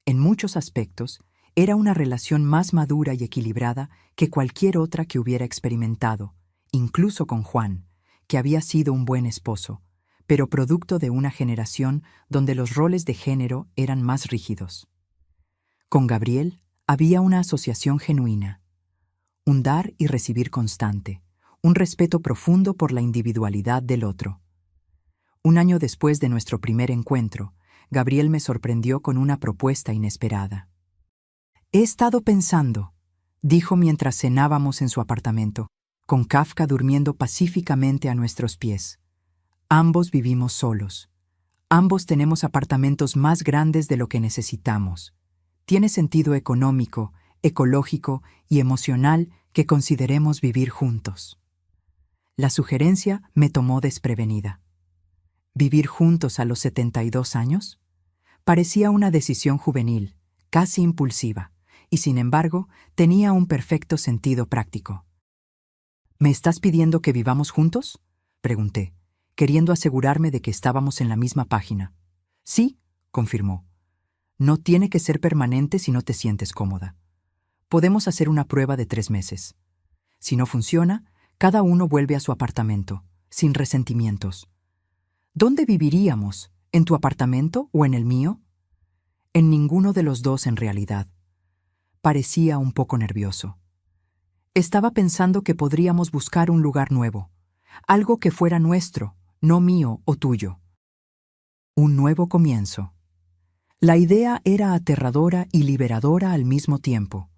En muchos aspectos, era una relación más madura y equilibrada que cualquier otra que hubiera experimentado, incluso con Juan, que había sido un buen esposo, pero producto de una generación donde los roles de género eran más rígidos. Con Gabriel había una asociación genuina, un dar y recibir constante, un respeto profundo por la individualidad del otro. Un año después de nuestro primer encuentro, Gabriel me sorprendió con una propuesta inesperada. «He estado pensando», dijo mientras cenábamos en su apartamento, con Kafka durmiendo pacíficamente a nuestros pies. Ambos vivimos solos. Ambos tenemos apartamentos más grandes de lo que necesitamos. Tiene sentido económico, ecológico y emocional que consideremos vivir juntos. La sugerencia me tomó desprevenida. ¿Vivir juntos a los 72 años? Parecía una decisión juvenil, casi impulsiva, y sin embargo tenía un perfecto sentido práctico. ¿Me estás pidiendo que vivamos juntos?, pregunté, queriendo asegurarme de que estábamos en la misma página. Sí, confirmó. No tiene que ser permanente si no te sientes cómoda. Podemos hacer una prueba de 3 meses. Si no funciona, cada uno vuelve a su apartamento, sin resentimientos. ¿Dónde viviríamos? ¿En tu apartamento o en el mío? En ninguno de los dos en realidad. Parecía un poco nervioso. Estaba pensando que podríamos buscar un lugar nuevo, algo que fuera nuestro, no mío o tuyo. Un nuevo comienzo. La idea era aterradora y liberadora al mismo tiempo.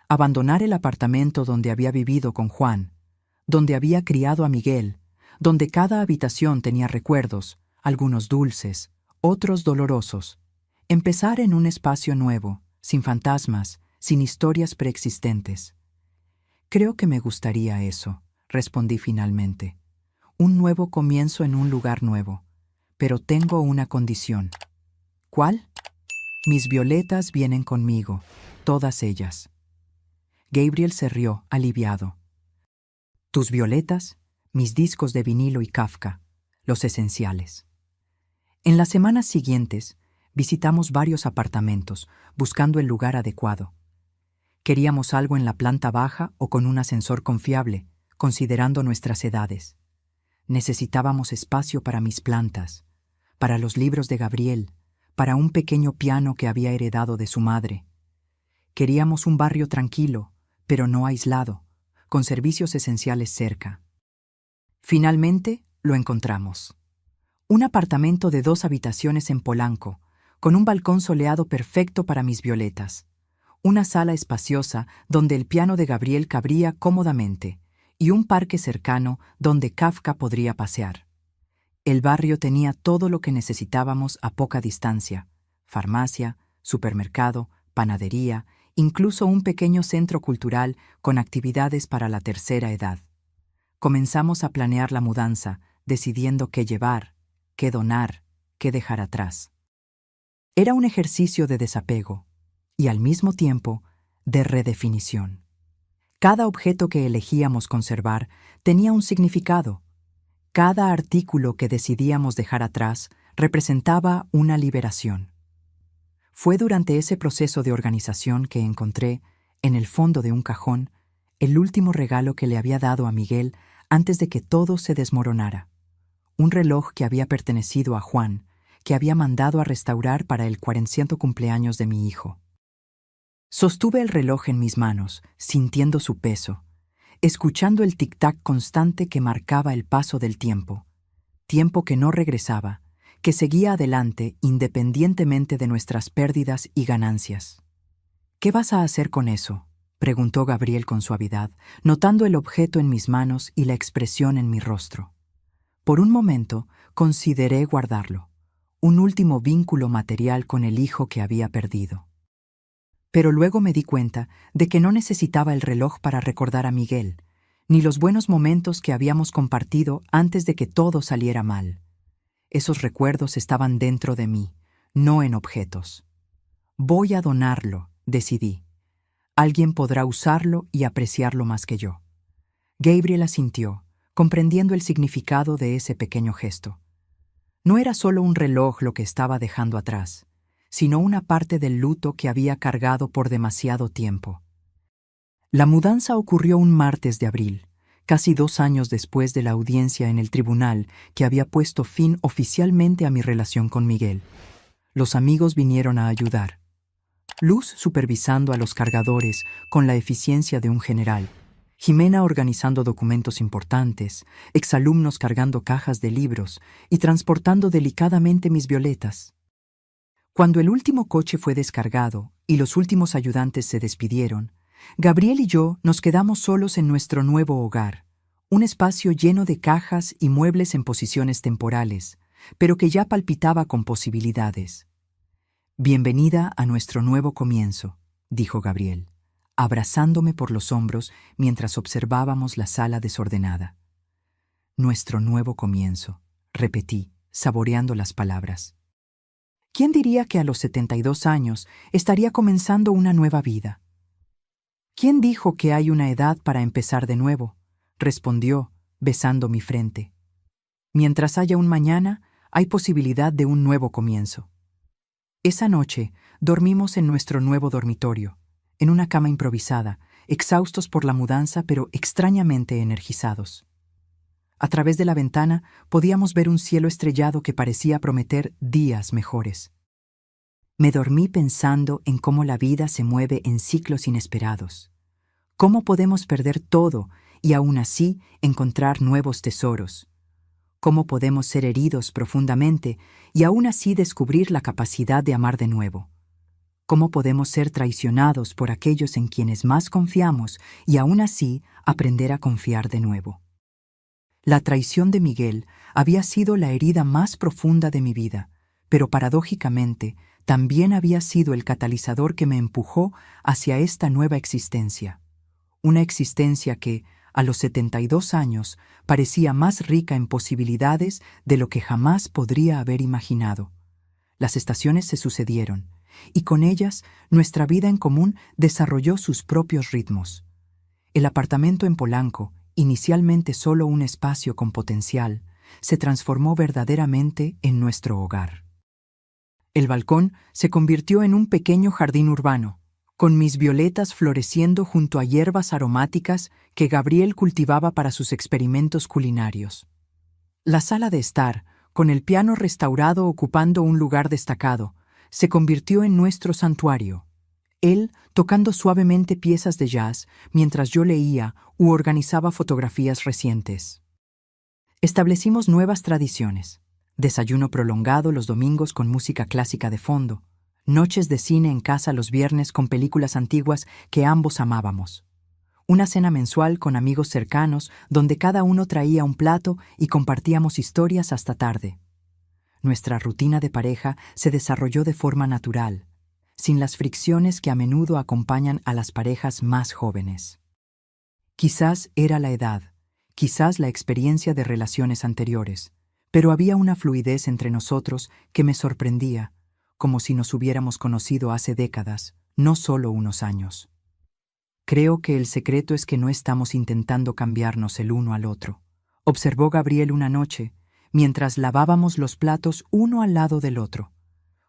Abandonar el apartamento donde había vivido con Juan, donde había criado a Miguel, donde cada habitación tenía recuerdos, algunos dulces, otros dolorosos. Empezar en un espacio nuevo, sin fantasmas, sin historias preexistentes. Creo que me gustaría eso, respondí finalmente. Un nuevo comienzo en un lugar nuevo. Pero tengo una condición. ¿Cuál? Mis violetas vienen conmigo, todas ellas. Gabriel se rió, aliviado. Tus violetas, mis discos de vinilo y Kafka, los esenciales. En las semanas siguientes, visitamos varios apartamentos, buscando el lugar adecuado. Queríamos algo en la planta baja o con un ascensor confiable, considerando nuestras edades. Necesitábamos espacio para mis plantas, para los libros de Gabriel, para un pequeño piano que había heredado de su madre. Queríamos un barrio tranquilo, pero no aislado, con servicios esenciales cerca. Finalmente, lo encontramos. Un apartamento de 2 habitaciones en Polanco, con un balcón soleado perfecto para mis violetas. Una sala espaciosa donde el piano de Gabriel cabría cómodamente y un parque cercano donde Kafka podría pasear. El barrio tenía todo lo que necesitábamos a poca distancia: farmacia, supermercado, panadería, incluso un pequeño centro cultural con actividades para la tercera edad. Comenzamos a planear la mudanza, decidiendo qué llevar, qué donar, qué dejar atrás. Era un ejercicio de desapego y, al mismo tiempo, de redefinición. Cada objeto que elegíamos conservar tenía un significado. Cada artículo que decidíamos dejar atrás representaba una liberación. Fue durante ese proceso de organización que encontré, en el fondo de un cajón, el último regalo que le había dado a Miguel antes de que todo se desmoronara. Un reloj que había pertenecido a Juan, que había mandado a restaurar para el 40º cumpleaños de mi hijo. Sostuve el reloj en mis manos, sintiendo su peso, escuchando el tic-tac constante que marcaba el paso del tiempo que no regresaba, que seguía adelante independientemente de nuestras pérdidas y ganancias. «¿Qué vas a hacer con eso?», preguntó Gabriel con suavidad, notando el objeto en mis manos y la expresión en mi rostro. Por un momento consideré guardarlo, un último vínculo material con el hijo que había perdido. Pero luego me di cuenta de que no necesitaba el reloj para recordar a Miguel, ni los buenos momentos que habíamos compartido antes de que todo saliera mal. Esos recuerdos estaban dentro de mí, no en objetos. Voy a donarlo, decidí. Alguien podrá usarlo y apreciarlo más que yo. Gabriel asintió, comprendiendo el significado de ese pequeño gesto. No era solo un reloj lo que estaba dejando atrás, sino una parte del luto que había cargado por demasiado tiempo. La mudanza ocurrió un martes de abril, casi 2 años después de la audiencia en el tribunal que había puesto fin oficialmente a mi relación con Miguel. Los amigos vinieron a ayudar. Luz supervisando a los cargadores con la eficiencia de un general, Jimena organizando documentos importantes, exalumnos cargando cajas de libros y transportando delicadamente mis violetas. Cuando el último coche fue descargado y los últimos ayudantes se despidieron, Gabriel y yo nos quedamos solos en nuestro nuevo hogar, un espacio lleno de cajas y muebles en posiciones temporales, pero que ya palpitaba con posibilidades. «Bienvenida a nuestro nuevo comienzo», dijo Gabriel, abrazándome por los hombros mientras observábamos la sala desordenada. «Nuestro nuevo comienzo», repetí, saboreando las palabras. ¿Quién diría que a los 72 años estaría comenzando una nueva vida? «¿Quién dijo que hay una edad para empezar de nuevo?», respondió, besando mi frente. «Mientras haya un mañana, hay posibilidad de un nuevo comienzo». Esa noche dormimos en nuestro nuevo dormitorio, en una cama improvisada, exhaustos por la mudanza pero extrañamente energizados. A través de la ventana podíamos ver un cielo estrellado que parecía prometer días mejores. Me dormí pensando en cómo la vida se mueve en ciclos inesperados. Cómo podemos perder todo y aún así encontrar nuevos tesoros. Cómo podemos ser heridos profundamente y aún así descubrir la capacidad de amar de nuevo. Cómo podemos ser traicionados por aquellos en quienes más confiamos y aún así aprender a confiar de nuevo. La traición de Miguel había sido la herida más profunda de mi vida, pero paradójicamente también había sido el catalizador que me empujó hacia esta nueva existencia. Una existencia que, a los 72 años, parecía más rica en posibilidades de lo que jamás podría haber imaginado. Las estaciones se sucedieron, y con ellas nuestra vida en común desarrolló sus propios ritmos. El apartamento en Polanco, inicialmente solo un espacio con potencial, se transformó verdaderamente en nuestro hogar. El balcón se convirtió en un pequeño jardín urbano, con mis violetas floreciendo junto a hierbas aromáticas que Gabriel cultivaba para sus experimentos culinarios. La sala de estar, con el piano restaurado ocupando un lugar destacado, se convirtió en nuestro santuario. Él tocando suavemente piezas de jazz mientras yo leía u organizaba fotografías recientes. Establecimos nuevas tradiciones. Desayuno prolongado los domingos con música clásica de fondo. Noches de cine en casa los viernes con películas antiguas que ambos amábamos. Una cena mensual con amigos cercanos donde cada uno traía un plato y compartíamos historias hasta tarde. Nuestra rutina de pareja se desarrolló de forma natural, sin las fricciones que a menudo acompañan a las parejas más jóvenes. Quizás era la edad, quizás la experiencia de relaciones anteriores, pero había una fluidez entre nosotros que me sorprendía, como si nos hubiéramos conocido hace décadas, no solo unos años. Creo que el secreto es que no estamos intentando cambiarnos el uno al otro, observó Gabriel una noche, mientras lavábamos los platos uno al lado del otro.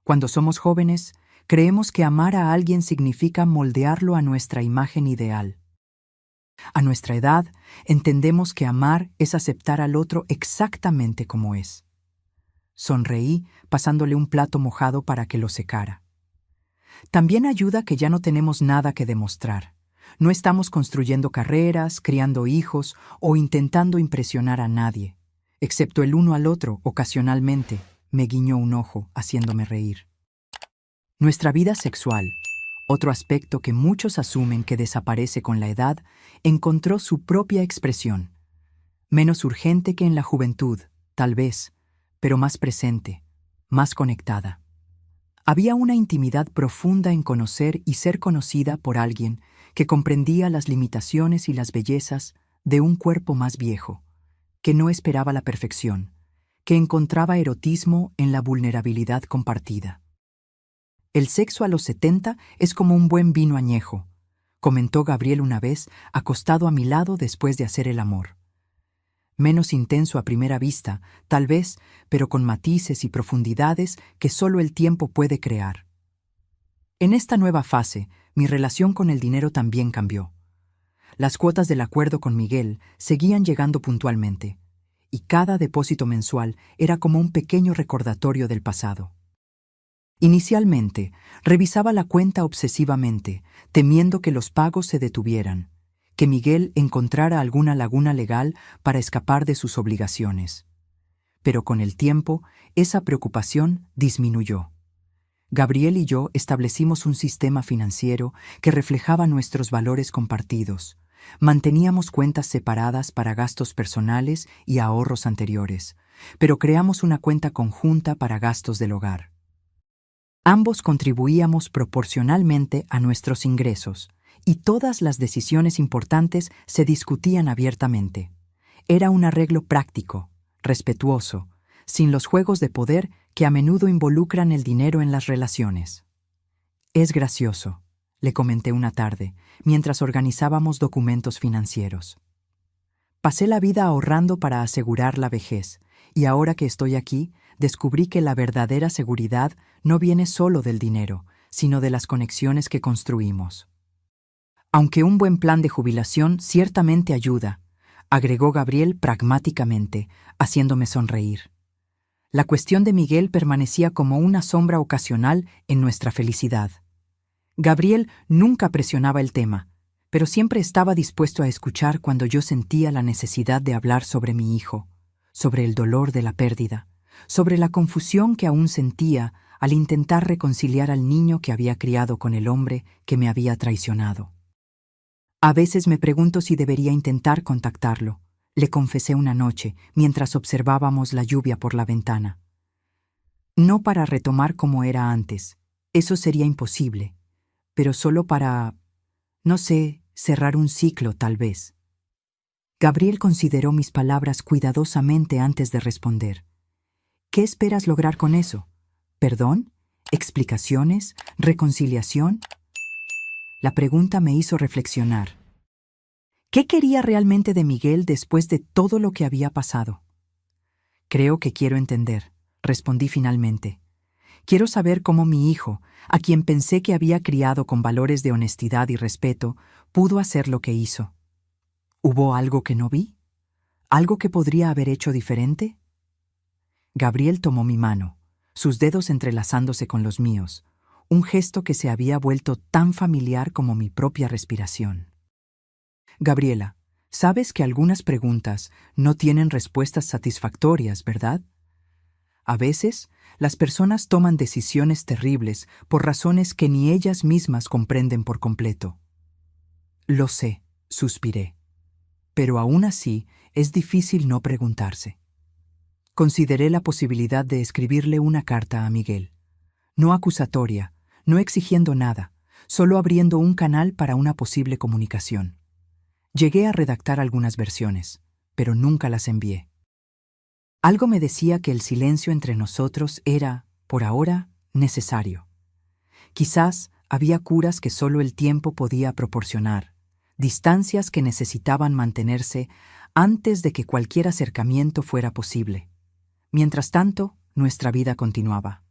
Cuando somos jóvenes, creemos que amar a alguien significa moldearlo a nuestra imagen ideal. A nuestra edad, entendemos que amar es aceptar al otro exactamente como es. Sonreí, pasándole un plato mojado para que lo secara. También ayuda que ya no tenemos nada que demostrar. No estamos construyendo carreras, criando hijos o intentando impresionar a nadie, excepto el uno al otro ocasionalmente, me guiñó un ojo, haciéndome reír. Nuestra vida sexual, otro aspecto que muchos asumen que desaparece con la edad, encontró su propia expresión. Menos urgente que en la juventud, tal vez, pero más presente, más conectada. Había una intimidad profunda en conocer y ser conocida por alguien que comprendía las limitaciones y las bellezas de un cuerpo más viejo, que no esperaba la perfección, que encontraba erotismo en la vulnerabilidad compartida. El sexo a los 70 es como un buen vino añejo, comentó Gabriel una vez, acostado a mi lado después de hacer el amor. Menos intenso a primera vista, tal vez, pero con matices y profundidades que solo el tiempo puede crear. En esta nueva fase, mi relación con el dinero también cambió. Las cuotas del acuerdo con Miguel seguían llegando puntualmente, y cada depósito mensual era como un pequeño recordatorio del pasado. Inicialmente, revisaba la cuenta obsesivamente, temiendo que los pagos se detuvieran, que Miguel encontrara alguna laguna legal para escapar de sus obligaciones. Pero con el tiempo, esa preocupación disminuyó. Gabriel y yo establecimos un sistema financiero que reflejaba nuestros valores compartidos. Manteníamos cuentas separadas para gastos personales y ahorros anteriores, pero creamos una cuenta conjunta para gastos del hogar. Ambos contribuíamos proporcionalmente a nuestros ingresos, y todas las decisiones importantes se discutían abiertamente. Era un arreglo práctico, respetuoso, sin los juegos de poder que a menudo involucran el dinero en las relaciones. Es gracioso, le comenté una tarde, mientras organizábamos documentos financieros. Pasé la vida ahorrando para asegurar la vejez, y ahora que estoy aquí, descubrí que la verdadera seguridad no viene solo del dinero, sino de las conexiones que construimos. Aunque un buen plan de jubilación ciertamente ayuda, agregó Gabriel pragmáticamente, haciéndome sonreír. La cuestión de Miguel permanecía como una sombra ocasional en nuestra felicidad. Gabriel nunca presionaba el tema, pero siempre estaba dispuesto a escuchar cuando yo sentía la necesidad de hablar sobre mi hijo, sobre el dolor de la pérdida, sobre la confusión que aún sentía al intentar reconciliar al niño que había criado con el hombre que me había traicionado. A veces me pregunto si debería intentar contactarlo, le confesé una noche mientras observábamos la lluvia por la ventana. No para retomar como era antes, eso sería imposible, pero solo para, no sé, cerrar un ciclo tal vez. Gabriel consideró mis palabras cuidadosamente antes de responder. ¿Qué esperas lograr con eso? ¿Perdón? ¿Explicaciones? ¿Reconciliación? La pregunta me hizo reflexionar. ¿Qué quería realmente de Miguel después de todo lo que había pasado? Creo que quiero entender, respondí finalmente. Quiero saber cómo mi hijo, a quien pensé que había criado con valores de honestidad y respeto, pudo hacer lo que hizo. ¿Hubo algo que no vi? ¿Algo que podría haber hecho diferente? Gabriel tomó mi mano, sus dedos entrelazándose con los míos, un gesto que se había vuelto tan familiar como mi propia respiración. Gabriela, sabes que algunas preguntas no tienen respuestas satisfactorias, ¿verdad? A veces, las personas toman decisiones terribles por razones que ni ellas mismas comprenden por completo. Lo sé, suspiré. Pero aún así, es difícil no preguntarse. Consideré la posibilidad de escribirle una carta a Miguel. No acusatoria, no exigiendo nada, solo abriendo un canal para una posible comunicación. Llegué a redactar algunas versiones, pero nunca las envié. Algo me decía que el silencio entre nosotros era, por ahora, necesario. Quizás había curas que solo el tiempo podía proporcionar, distancias que necesitaban mantenerse antes de que cualquier acercamiento fuera posible. Mientras tanto, nuestra vida continuaba.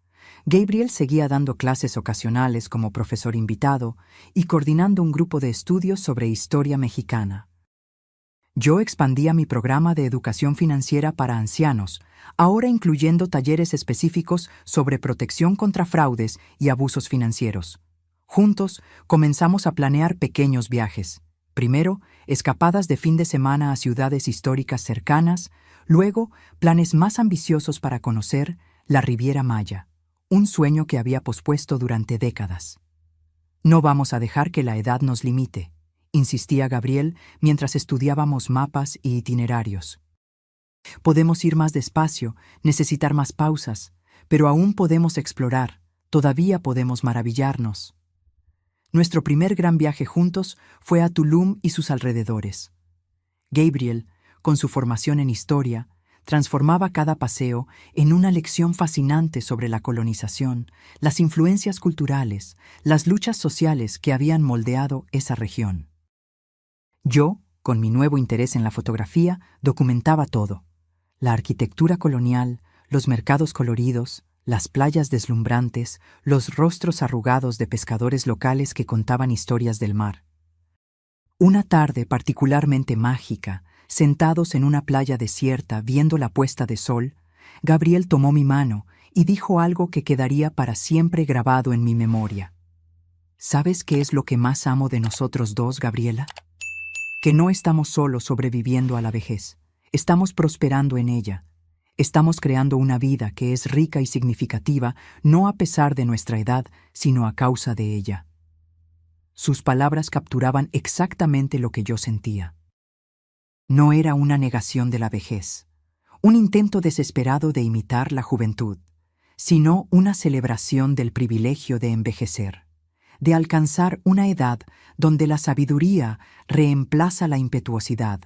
Gabriel seguía dando clases ocasionales como profesor invitado y coordinando un grupo de estudios sobre historia mexicana. Yo expandía mi programa de educación financiera para ancianos, ahora incluyendo talleres específicos sobre protección contra fraudes y abusos financieros. Juntos, comenzamos a planear pequeños viajes. Primero, escapadas de fin de semana a ciudades históricas cercanas, luego, planes más ambiciosos para conocer la Riviera Maya, un sueño que había pospuesto durante décadas. No vamos a dejar que la edad nos limite, insistía Gabriel mientras estudiábamos mapas y itinerarios. Podemos ir más despacio, necesitar más pausas, pero aún podemos explorar, todavía podemos maravillarnos. Nuestro primer gran viaje juntos fue a Tulum y sus alrededores. Gabriel, con su formación en historia, transformaba cada paseo en una lección fascinante sobre la colonización, las influencias culturales, las luchas sociales que habían moldeado esa región. Yo, con mi nuevo interés en la fotografía, documentaba todo: la arquitectura colonial, los mercados coloridos, las playas deslumbrantes, los rostros arrugados de pescadores locales que contaban historias del mar. Una tarde particularmente mágica, sentados en una playa desierta viendo la puesta de sol, Gabriel tomó mi mano y dijo algo que quedaría para siempre grabado en mi memoria. ¿Sabes qué es lo que más amo de nosotros dos, Gabriela? Que no estamos solo sobreviviendo a la vejez, estamos prosperando en ella. Estamos creando una vida que es rica y significativa, no a pesar de nuestra edad, sino a causa de ella. Sus palabras capturaban exactamente lo que yo sentía. No era una negación de la vejez, un intento desesperado de imitar la juventud, sino una celebración del privilegio de envejecer, de alcanzar una edad donde la sabiduría reemplaza la impetuosidad,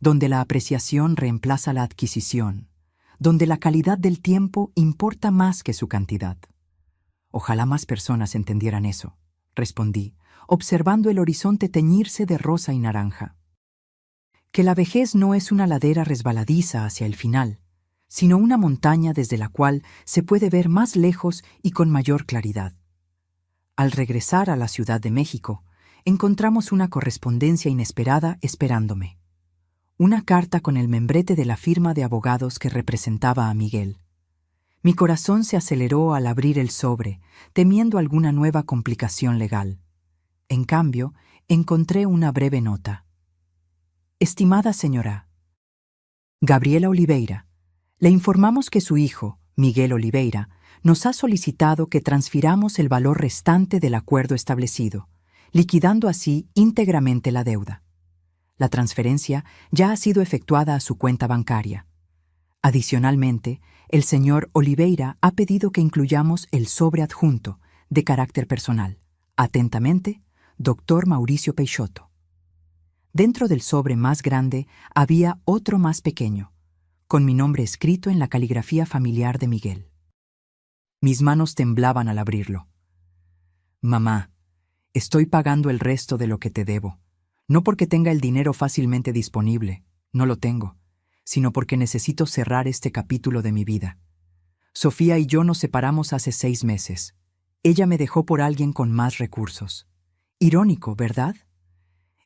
donde la apreciación reemplaza la adquisición, donde la calidad del tiempo importa más que su cantidad. Ojalá más personas entendieran eso, respondí, observando el horizonte teñirse de rosa y naranja. Que la vejez no es una ladera resbaladiza hacia el final, sino una montaña desde la cual se puede ver más lejos y con mayor claridad. Al regresar a la Ciudad de México, encontramos una correspondencia inesperada esperándome. Una carta con el membrete de la firma de abogados que representaba a Miguel. Mi corazón se aceleró al abrir el sobre, temiendo alguna nueva complicación legal. En cambio, encontré una breve nota. Estimada señora Gabriela Oliveira, le informamos que su hijo, Miguel Oliveira, nos ha solicitado que transfiramos el valor restante del acuerdo establecido, liquidando así íntegramente la deuda. La transferencia ya ha sido efectuada a su cuenta bancaria. Adicionalmente, el señor Oliveira ha pedido que incluyamos el sobre adjunto, de carácter personal. Atentamente, Dr. Mauricio Peixoto. Dentro del sobre más grande había otro más pequeño, con mi nombre escrito en la caligrafía familiar de Miguel. Mis manos temblaban al abrirlo. Mamá, estoy pagando el resto de lo que te debo. No porque tenga el dinero fácilmente disponible, no lo tengo, sino porque necesito cerrar este capítulo de mi vida. Sofía y yo nos separamos hace 6 meses. Ella me dejó por alguien con más recursos. Irónico, ¿verdad?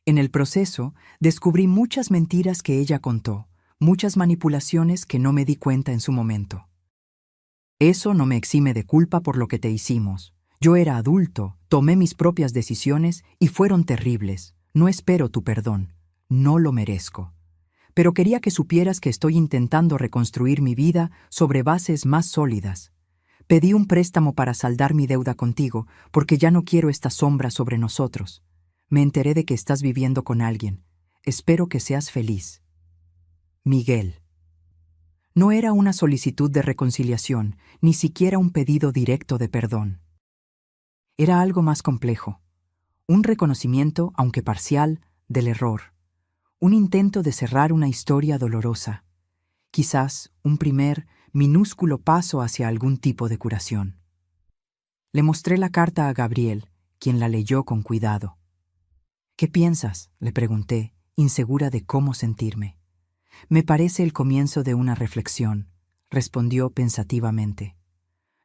En el proceso, descubrí muchas mentiras que ella contó, muchas manipulaciones que no me di cuenta en su momento. Eso no me exime de culpa por lo que te hicimos. Yo era adulto, tomé mis propias decisiones y fueron terribles. No espero tu perdón, no lo merezco. Pero quería que supieras que estoy intentando reconstruir mi vida sobre bases más sólidas. Pedí un préstamo para saldar mi deuda contigo, porque ya no quiero esta sombra sobre nosotros. Me enteré de que estás viviendo con alguien. Espero que seas feliz. Miguel. No era una solicitud de reconciliación, ni siquiera un pedido directo de perdón. Era algo más complejo. Un reconocimiento, aunque parcial, del error. Un intento de cerrar una historia dolorosa. Quizás un primer, minúsculo paso hacia algún tipo de curación. Le mostré la carta a Gabriel, quien la leyó con cuidado. ¿Qué piensas?, le pregunté, insegura de cómo sentirme. Me parece el comienzo de una reflexión, respondió pensativamente.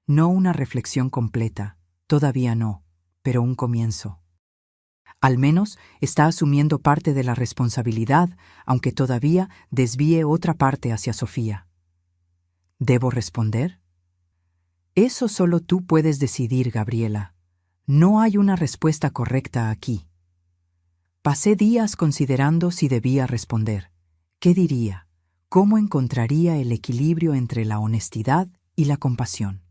No una reflexión completa, todavía no, pero un comienzo. Al menos está asumiendo parte de la responsabilidad, aunque todavía desvíe otra parte hacia Sofía. ¿Debo responder? Eso solo tú puedes decidir, Gabriela. No hay una respuesta correcta aquí. Pasé días considerando si debía responder. ¿Qué diría? ¿Cómo encontraría el equilibrio entre la honestidad y la compasión?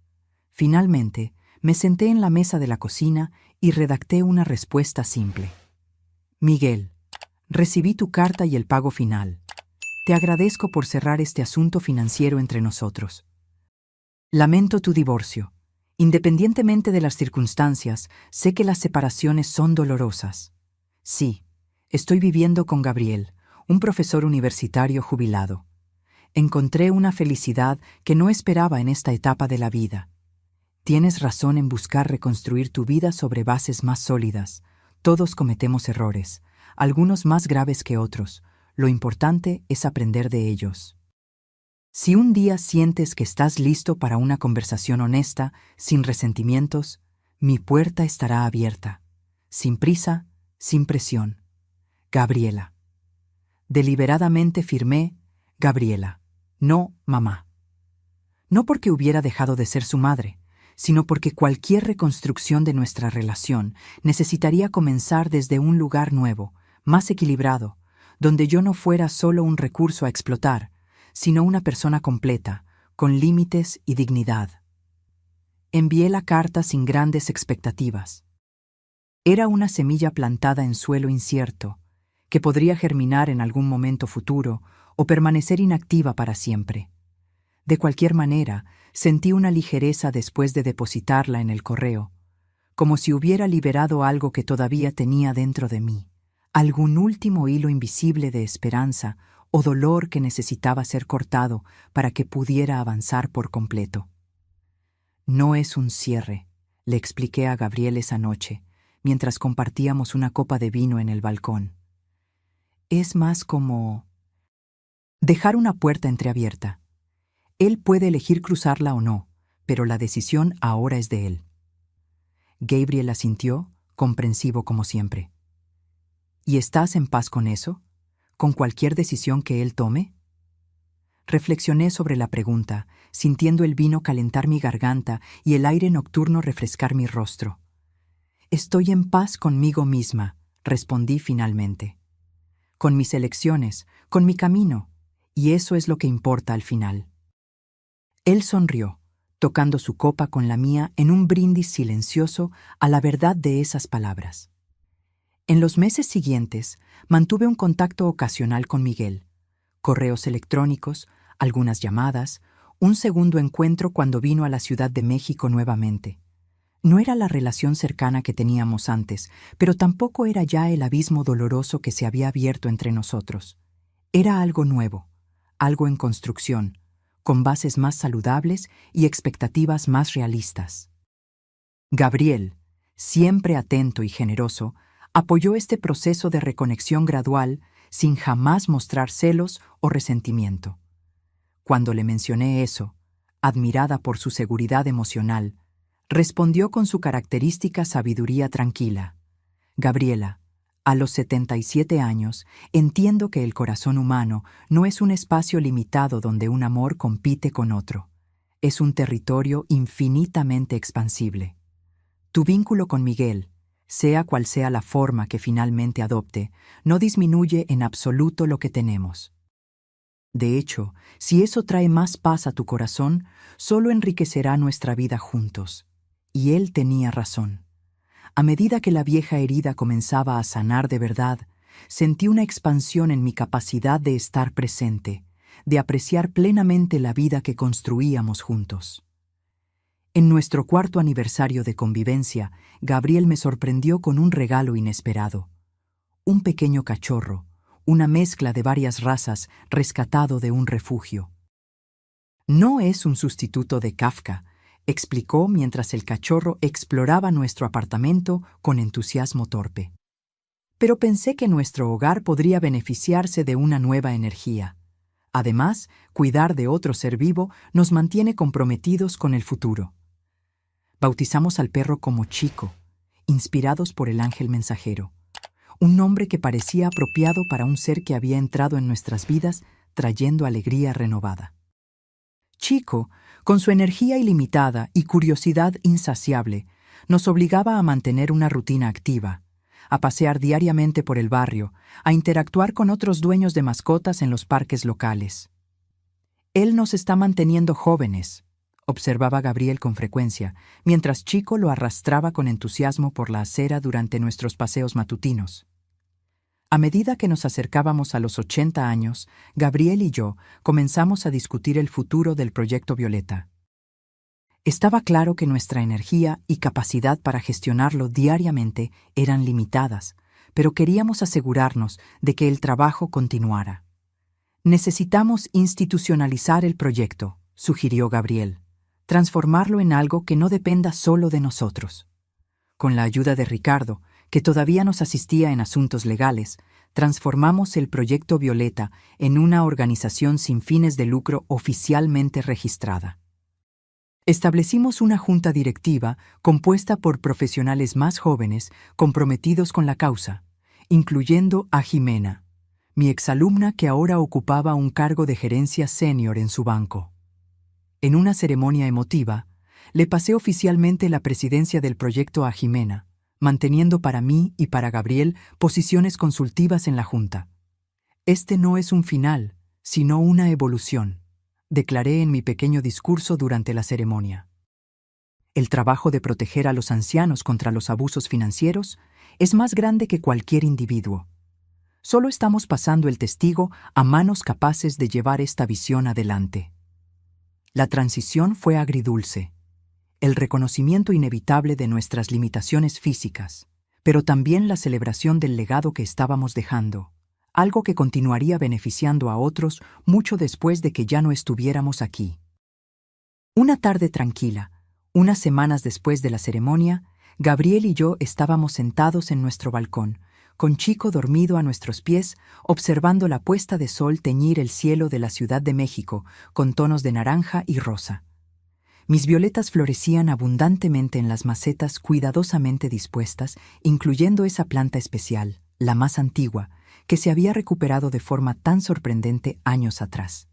Finalmente, me senté en la mesa de la cocina y redacté una respuesta simple. Miguel, recibí tu carta y el pago final. Te agradezco por cerrar este asunto financiero entre nosotros. Lamento tu divorcio. Independientemente de las circunstancias, sé que las separaciones son dolorosas. Sí, estoy viviendo con Gabriel, un profesor universitario jubilado. Encontré una felicidad que no esperaba en esta etapa de la vida. Tienes razón en buscar reconstruir tu vida sobre bases más sólidas. Todos cometemos errores, algunos más graves que otros. Lo importante es aprender de ellos. Si un día sientes que estás listo para una conversación honesta, sin resentimientos, mi puerta estará abierta. Sin prisa, sin presión. Gabriela. Deliberadamente firmé, Gabriela. No, mamá. No porque hubiera dejado de ser su madre, sino porque cualquier reconstrucción de nuestra relación necesitaría comenzar desde un lugar nuevo, más equilibrado, donde yo no fuera solo un recurso a explotar, sino una persona completa, con límites y dignidad. Envié la carta sin grandes expectativas. Era una semilla plantada en suelo incierto, que podría germinar en algún momento futuro o permanecer inactiva para siempre. De cualquier manera, sentí una ligereza después de depositarla en el correo, como si hubiera liberado algo que todavía tenía dentro de mí, algún último hilo invisible de esperanza o dolor que necesitaba ser cortado para que pudiera avanzar por completo. No es un cierre, le expliqué a Gabriel esa noche, mientras compartíamos una copa de vino en el balcón. Es más como dejar una puerta entreabierta. Él puede elegir cruzarla o no, pero la decisión ahora es de él. Gabriel asintió, comprensivo como siempre. ¿Y estás en paz con eso? ¿Con cualquier decisión que él tome? Reflexioné sobre la pregunta, sintiendo el vino calentar mi garganta y el aire nocturno refrescar mi rostro. Estoy en paz conmigo misma, respondí finalmente. Con mis elecciones, con mi camino, y eso es lo que importa al final. Él sonrió, tocando su copa con la mía en un brindis silencioso a la verdad de esas palabras. En los meses siguientes, mantuve un contacto ocasional con Miguel. Correos electrónicos, algunas llamadas, un segundo encuentro cuando vino a la Ciudad de México nuevamente. No era la relación cercana que teníamos antes, pero tampoco era ya el abismo doloroso que se había abierto entre nosotros. Era algo nuevo, algo en construcción, con bases más saludables y expectativas más realistas. Gabriel, siempre atento y generoso, apoyó este proceso de reconexión gradual sin jamás mostrar celos o resentimiento. Cuando le mencioné eso, admirada por su seguridad emocional, respondió con su característica sabiduría tranquila. Gabriela, a los 77 años, entiendo que el corazón humano no es un espacio limitado donde un amor compite con otro. Es un territorio infinitamente expansible. Tu vínculo con Miguel, sea cual sea la forma que finalmente adopte, no disminuye en absoluto lo que tenemos. De hecho, si eso trae más paz a tu corazón, solo enriquecerá nuestra vida juntos. Y él tenía razón. A medida que la vieja herida comenzaba a sanar de verdad, sentí una expansión en mi capacidad de estar presente, de apreciar plenamente la vida que construíamos juntos. En nuestro 4º aniversario de convivencia, Gabriel me sorprendió con un regalo inesperado. Un pequeño cachorro, una mezcla de varias razas rescatado de un refugio. No es un sustituto de Kafka, explicó mientras el cachorro exploraba nuestro apartamento con entusiasmo torpe. Pero pensé que nuestro hogar podría beneficiarse de una nueva energía. Además, cuidar de otro ser vivo nos mantiene comprometidos con el futuro. Bautizamos al perro como Chico, inspirados por el ángel mensajero, un nombre que parecía apropiado para un ser que había entrado en nuestras vidas trayendo alegría renovada. Chico, con su energía ilimitada y curiosidad insaciable, nos obligaba a mantener una rutina activa, a pasear diariamente por el barrio, a interactuar con otros dueños de mascotas en los parques locales. «Él nos está manteniendo jóvenes», observaba Gabriel con frecuencia, mientras Chico lo arrastraba con entusiasmo por la acera durante nuestros paseos matutinos. A medida que nos acercábamos a los 80 años, Gabriel y yo comenzamos a discutir el futuro del Proyecto Violeta. Estaba claro que nuestra energía y capacidad para gestionarlo diariamente eran limitadas, pero queríamos asegurarnos de que el trabajo continuara. «Necesitamos institucionalizar el proyecto», sugirió Gabriel, «transformarlo en algo que no dependa solo de nosotros». Con la ayuda de Ricardo, que todavía nos asistía en asuntos legales, transformamos el Proyecto Violeta en una organización sin fines de lucro oficialmente registrada. Establecimos una junta directiva compuesta por profesionales más jóvenes comprometidos con la causa, incluyendo a Jimena, mi exalumna que ahora ocupaba un cargo de gerencia senior en su banco. En una ceremonia emotiva, le pasé oficialmente la presidencia del proyecto a Jimena, manteniendo para mí y para Gabriel posiciones consultivas en la junta. «Este no es un final, sino una evolución», declaré en mi pequeño discurso durante la ceremonia. El trabajo de proteger a los ancianos contra los abusos financieros es más grande que cualquier individuo. Solo estamos pasando el testigo a manos capaces de llevar esta visión adelante. La transición fue agridulce, el reconocimiento inevitable de nuestras limitaciones físicas, pero también la celebración del legado que estábamos dejando, algo que continuaría beneficiando a otros mucho después de que ya no estuviéramos aquí. Una tarde tranquila, unas semanas después de la ceremonia, Gabriel y yo estábamos sentados en nuestro balcón, con Chico dormido a nuestros pies, observando la puesta de sol teñir el cielo de la Ciudad de México con tonos de naranja y rosa. Mis violetas florecían abundantemente en las macetas cuidadosamente dispuestas, incluyendo esa planta especial, la más antigua, que se había recuperado de forma tan sorprendente años atrás.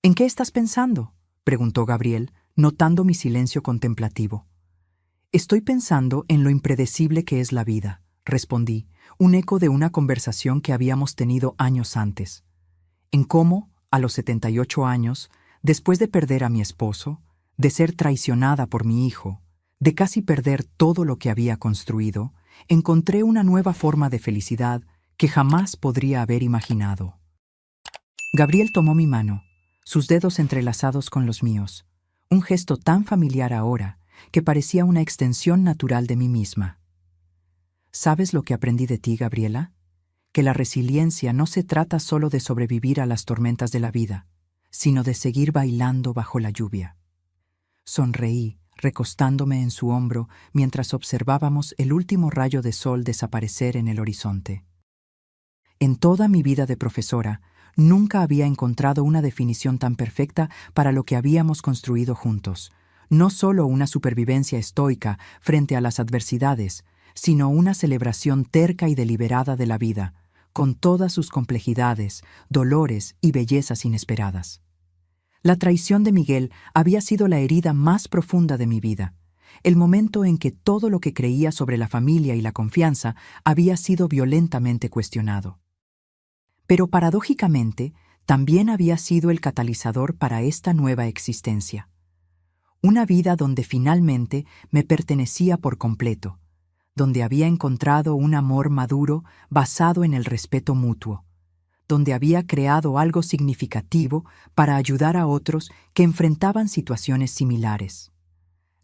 «¿En qué estás pensando?», preguntó Gabriel, notando mi silencio contemplativo. «Estoy pensando en lo impredecible que es la vida», respondí, un eco de una conversación que habíamos tenido años antes. En cómo, a los 78 años, después de perder a mi esposo, de ser traicionada por mi hijo, de casi perder todo lo que había construido, encontré una nueva forma de felicidad que jamás podría haber imaginado. Gabriel tomó mi mano, sus dedos entrelazados con los míos, un gesto tan familiar ahora que parecía una extensión natural de mí misma. ¿Sabes lo que aprendí de ti, Gabriela? Que la resiliencia no se trata solo de sobrevivir a las tormentas de la vida, sino de seguir bailando bajo la lluvia. Sonreí, recostándome en su hombro mientras observábamos el último rayo de sol desaparecer en el horizonte. En toda mi vida de profesora, nunca había encontrado una definición tan perfecta para lo que habíamos construido juntos. No solo una supervivencia estoica frente a las adversidades, sino una celebración terca y deliberada de la vida, con todas sus complejidades, dolores y bellezas inesperadas. La traición de Miguel había sido la herida más profunda de mi vida, el momento en que todo lo que creía sobre la familia y la confianza había sido violentamente cuestionado. Pero paradójicamente, también había sido el catalizador para esta nueva existencia. Una vida donde finalmente me pertenecía por completo, donde había encontrado un amor maduro basado en el respeto mutuo, donde había creado algo significativo para ayudar a otros que enfrentaban situaciones similares.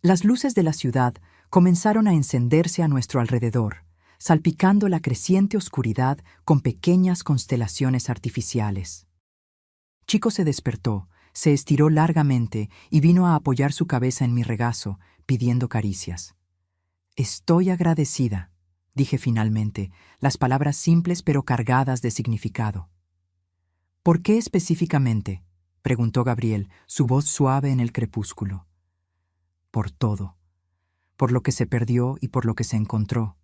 Las luces de la ciudad comenzaron a encenderse a nuestro alrededor, salpicando la creciente oscuridad con pequeñas constelaciones artificiales. Chico se despertó, se estiró largamente y vino a apoyar su cabeza en mi regazo, pidiendo caricias. «Estoy agradecida», dije finalmente, las palabras simples pero cargadas de significado. ¿Por qué específicamente?, preguntó Gabriel, su voz suave en el crepúsculo. Por todo, por lo que se perdió y por lo que se encontró,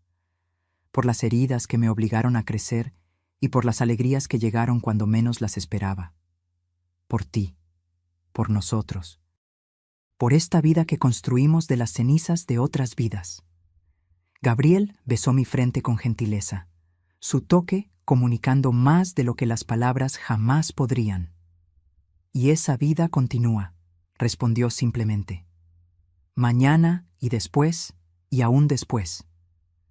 por las heridas que me obligaron a crecer y por las alegrías que llegaron cuando menos las esperaba. Por ti, por nosotros, por esta vida que construimos de las cenizas de otras vidas. Gabriel besó mi frente con gentileza, su toque comunicando más de lo que las palabras jamás podrían. Y esa vida continúa, respondió simplemente. Mañana y después y aún después.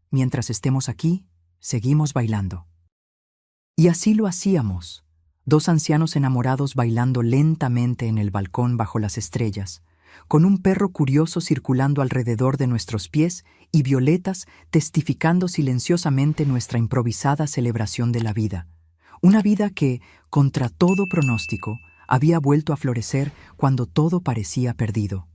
Mientras estemos aquí, seguimos bailando. Y así lo hacíamos, dos ancianos enamorados bailando lentamente en el balcón bajo las estrellas, con un perro curioso circulando alrededor de nuestros pies y violetas testificando silenciosamente nuestra improvisada celebración de la vida. Una vida que, contra todo pronóstico, había vuelto a florecer cuando todo parecía perdido.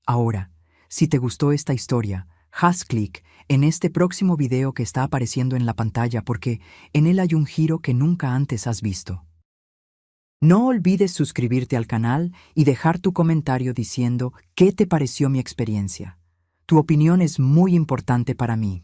Ahora, si te gustó esta historia, haz clic en este próximo video que está apareciendo en la pantalla porque en él hay un giro que nunca antes has visto. No olvides suscribirte al canal y dejar tu comentario diciendo qué te pareció mi experiencia. Tu opinión es muy importante para mí.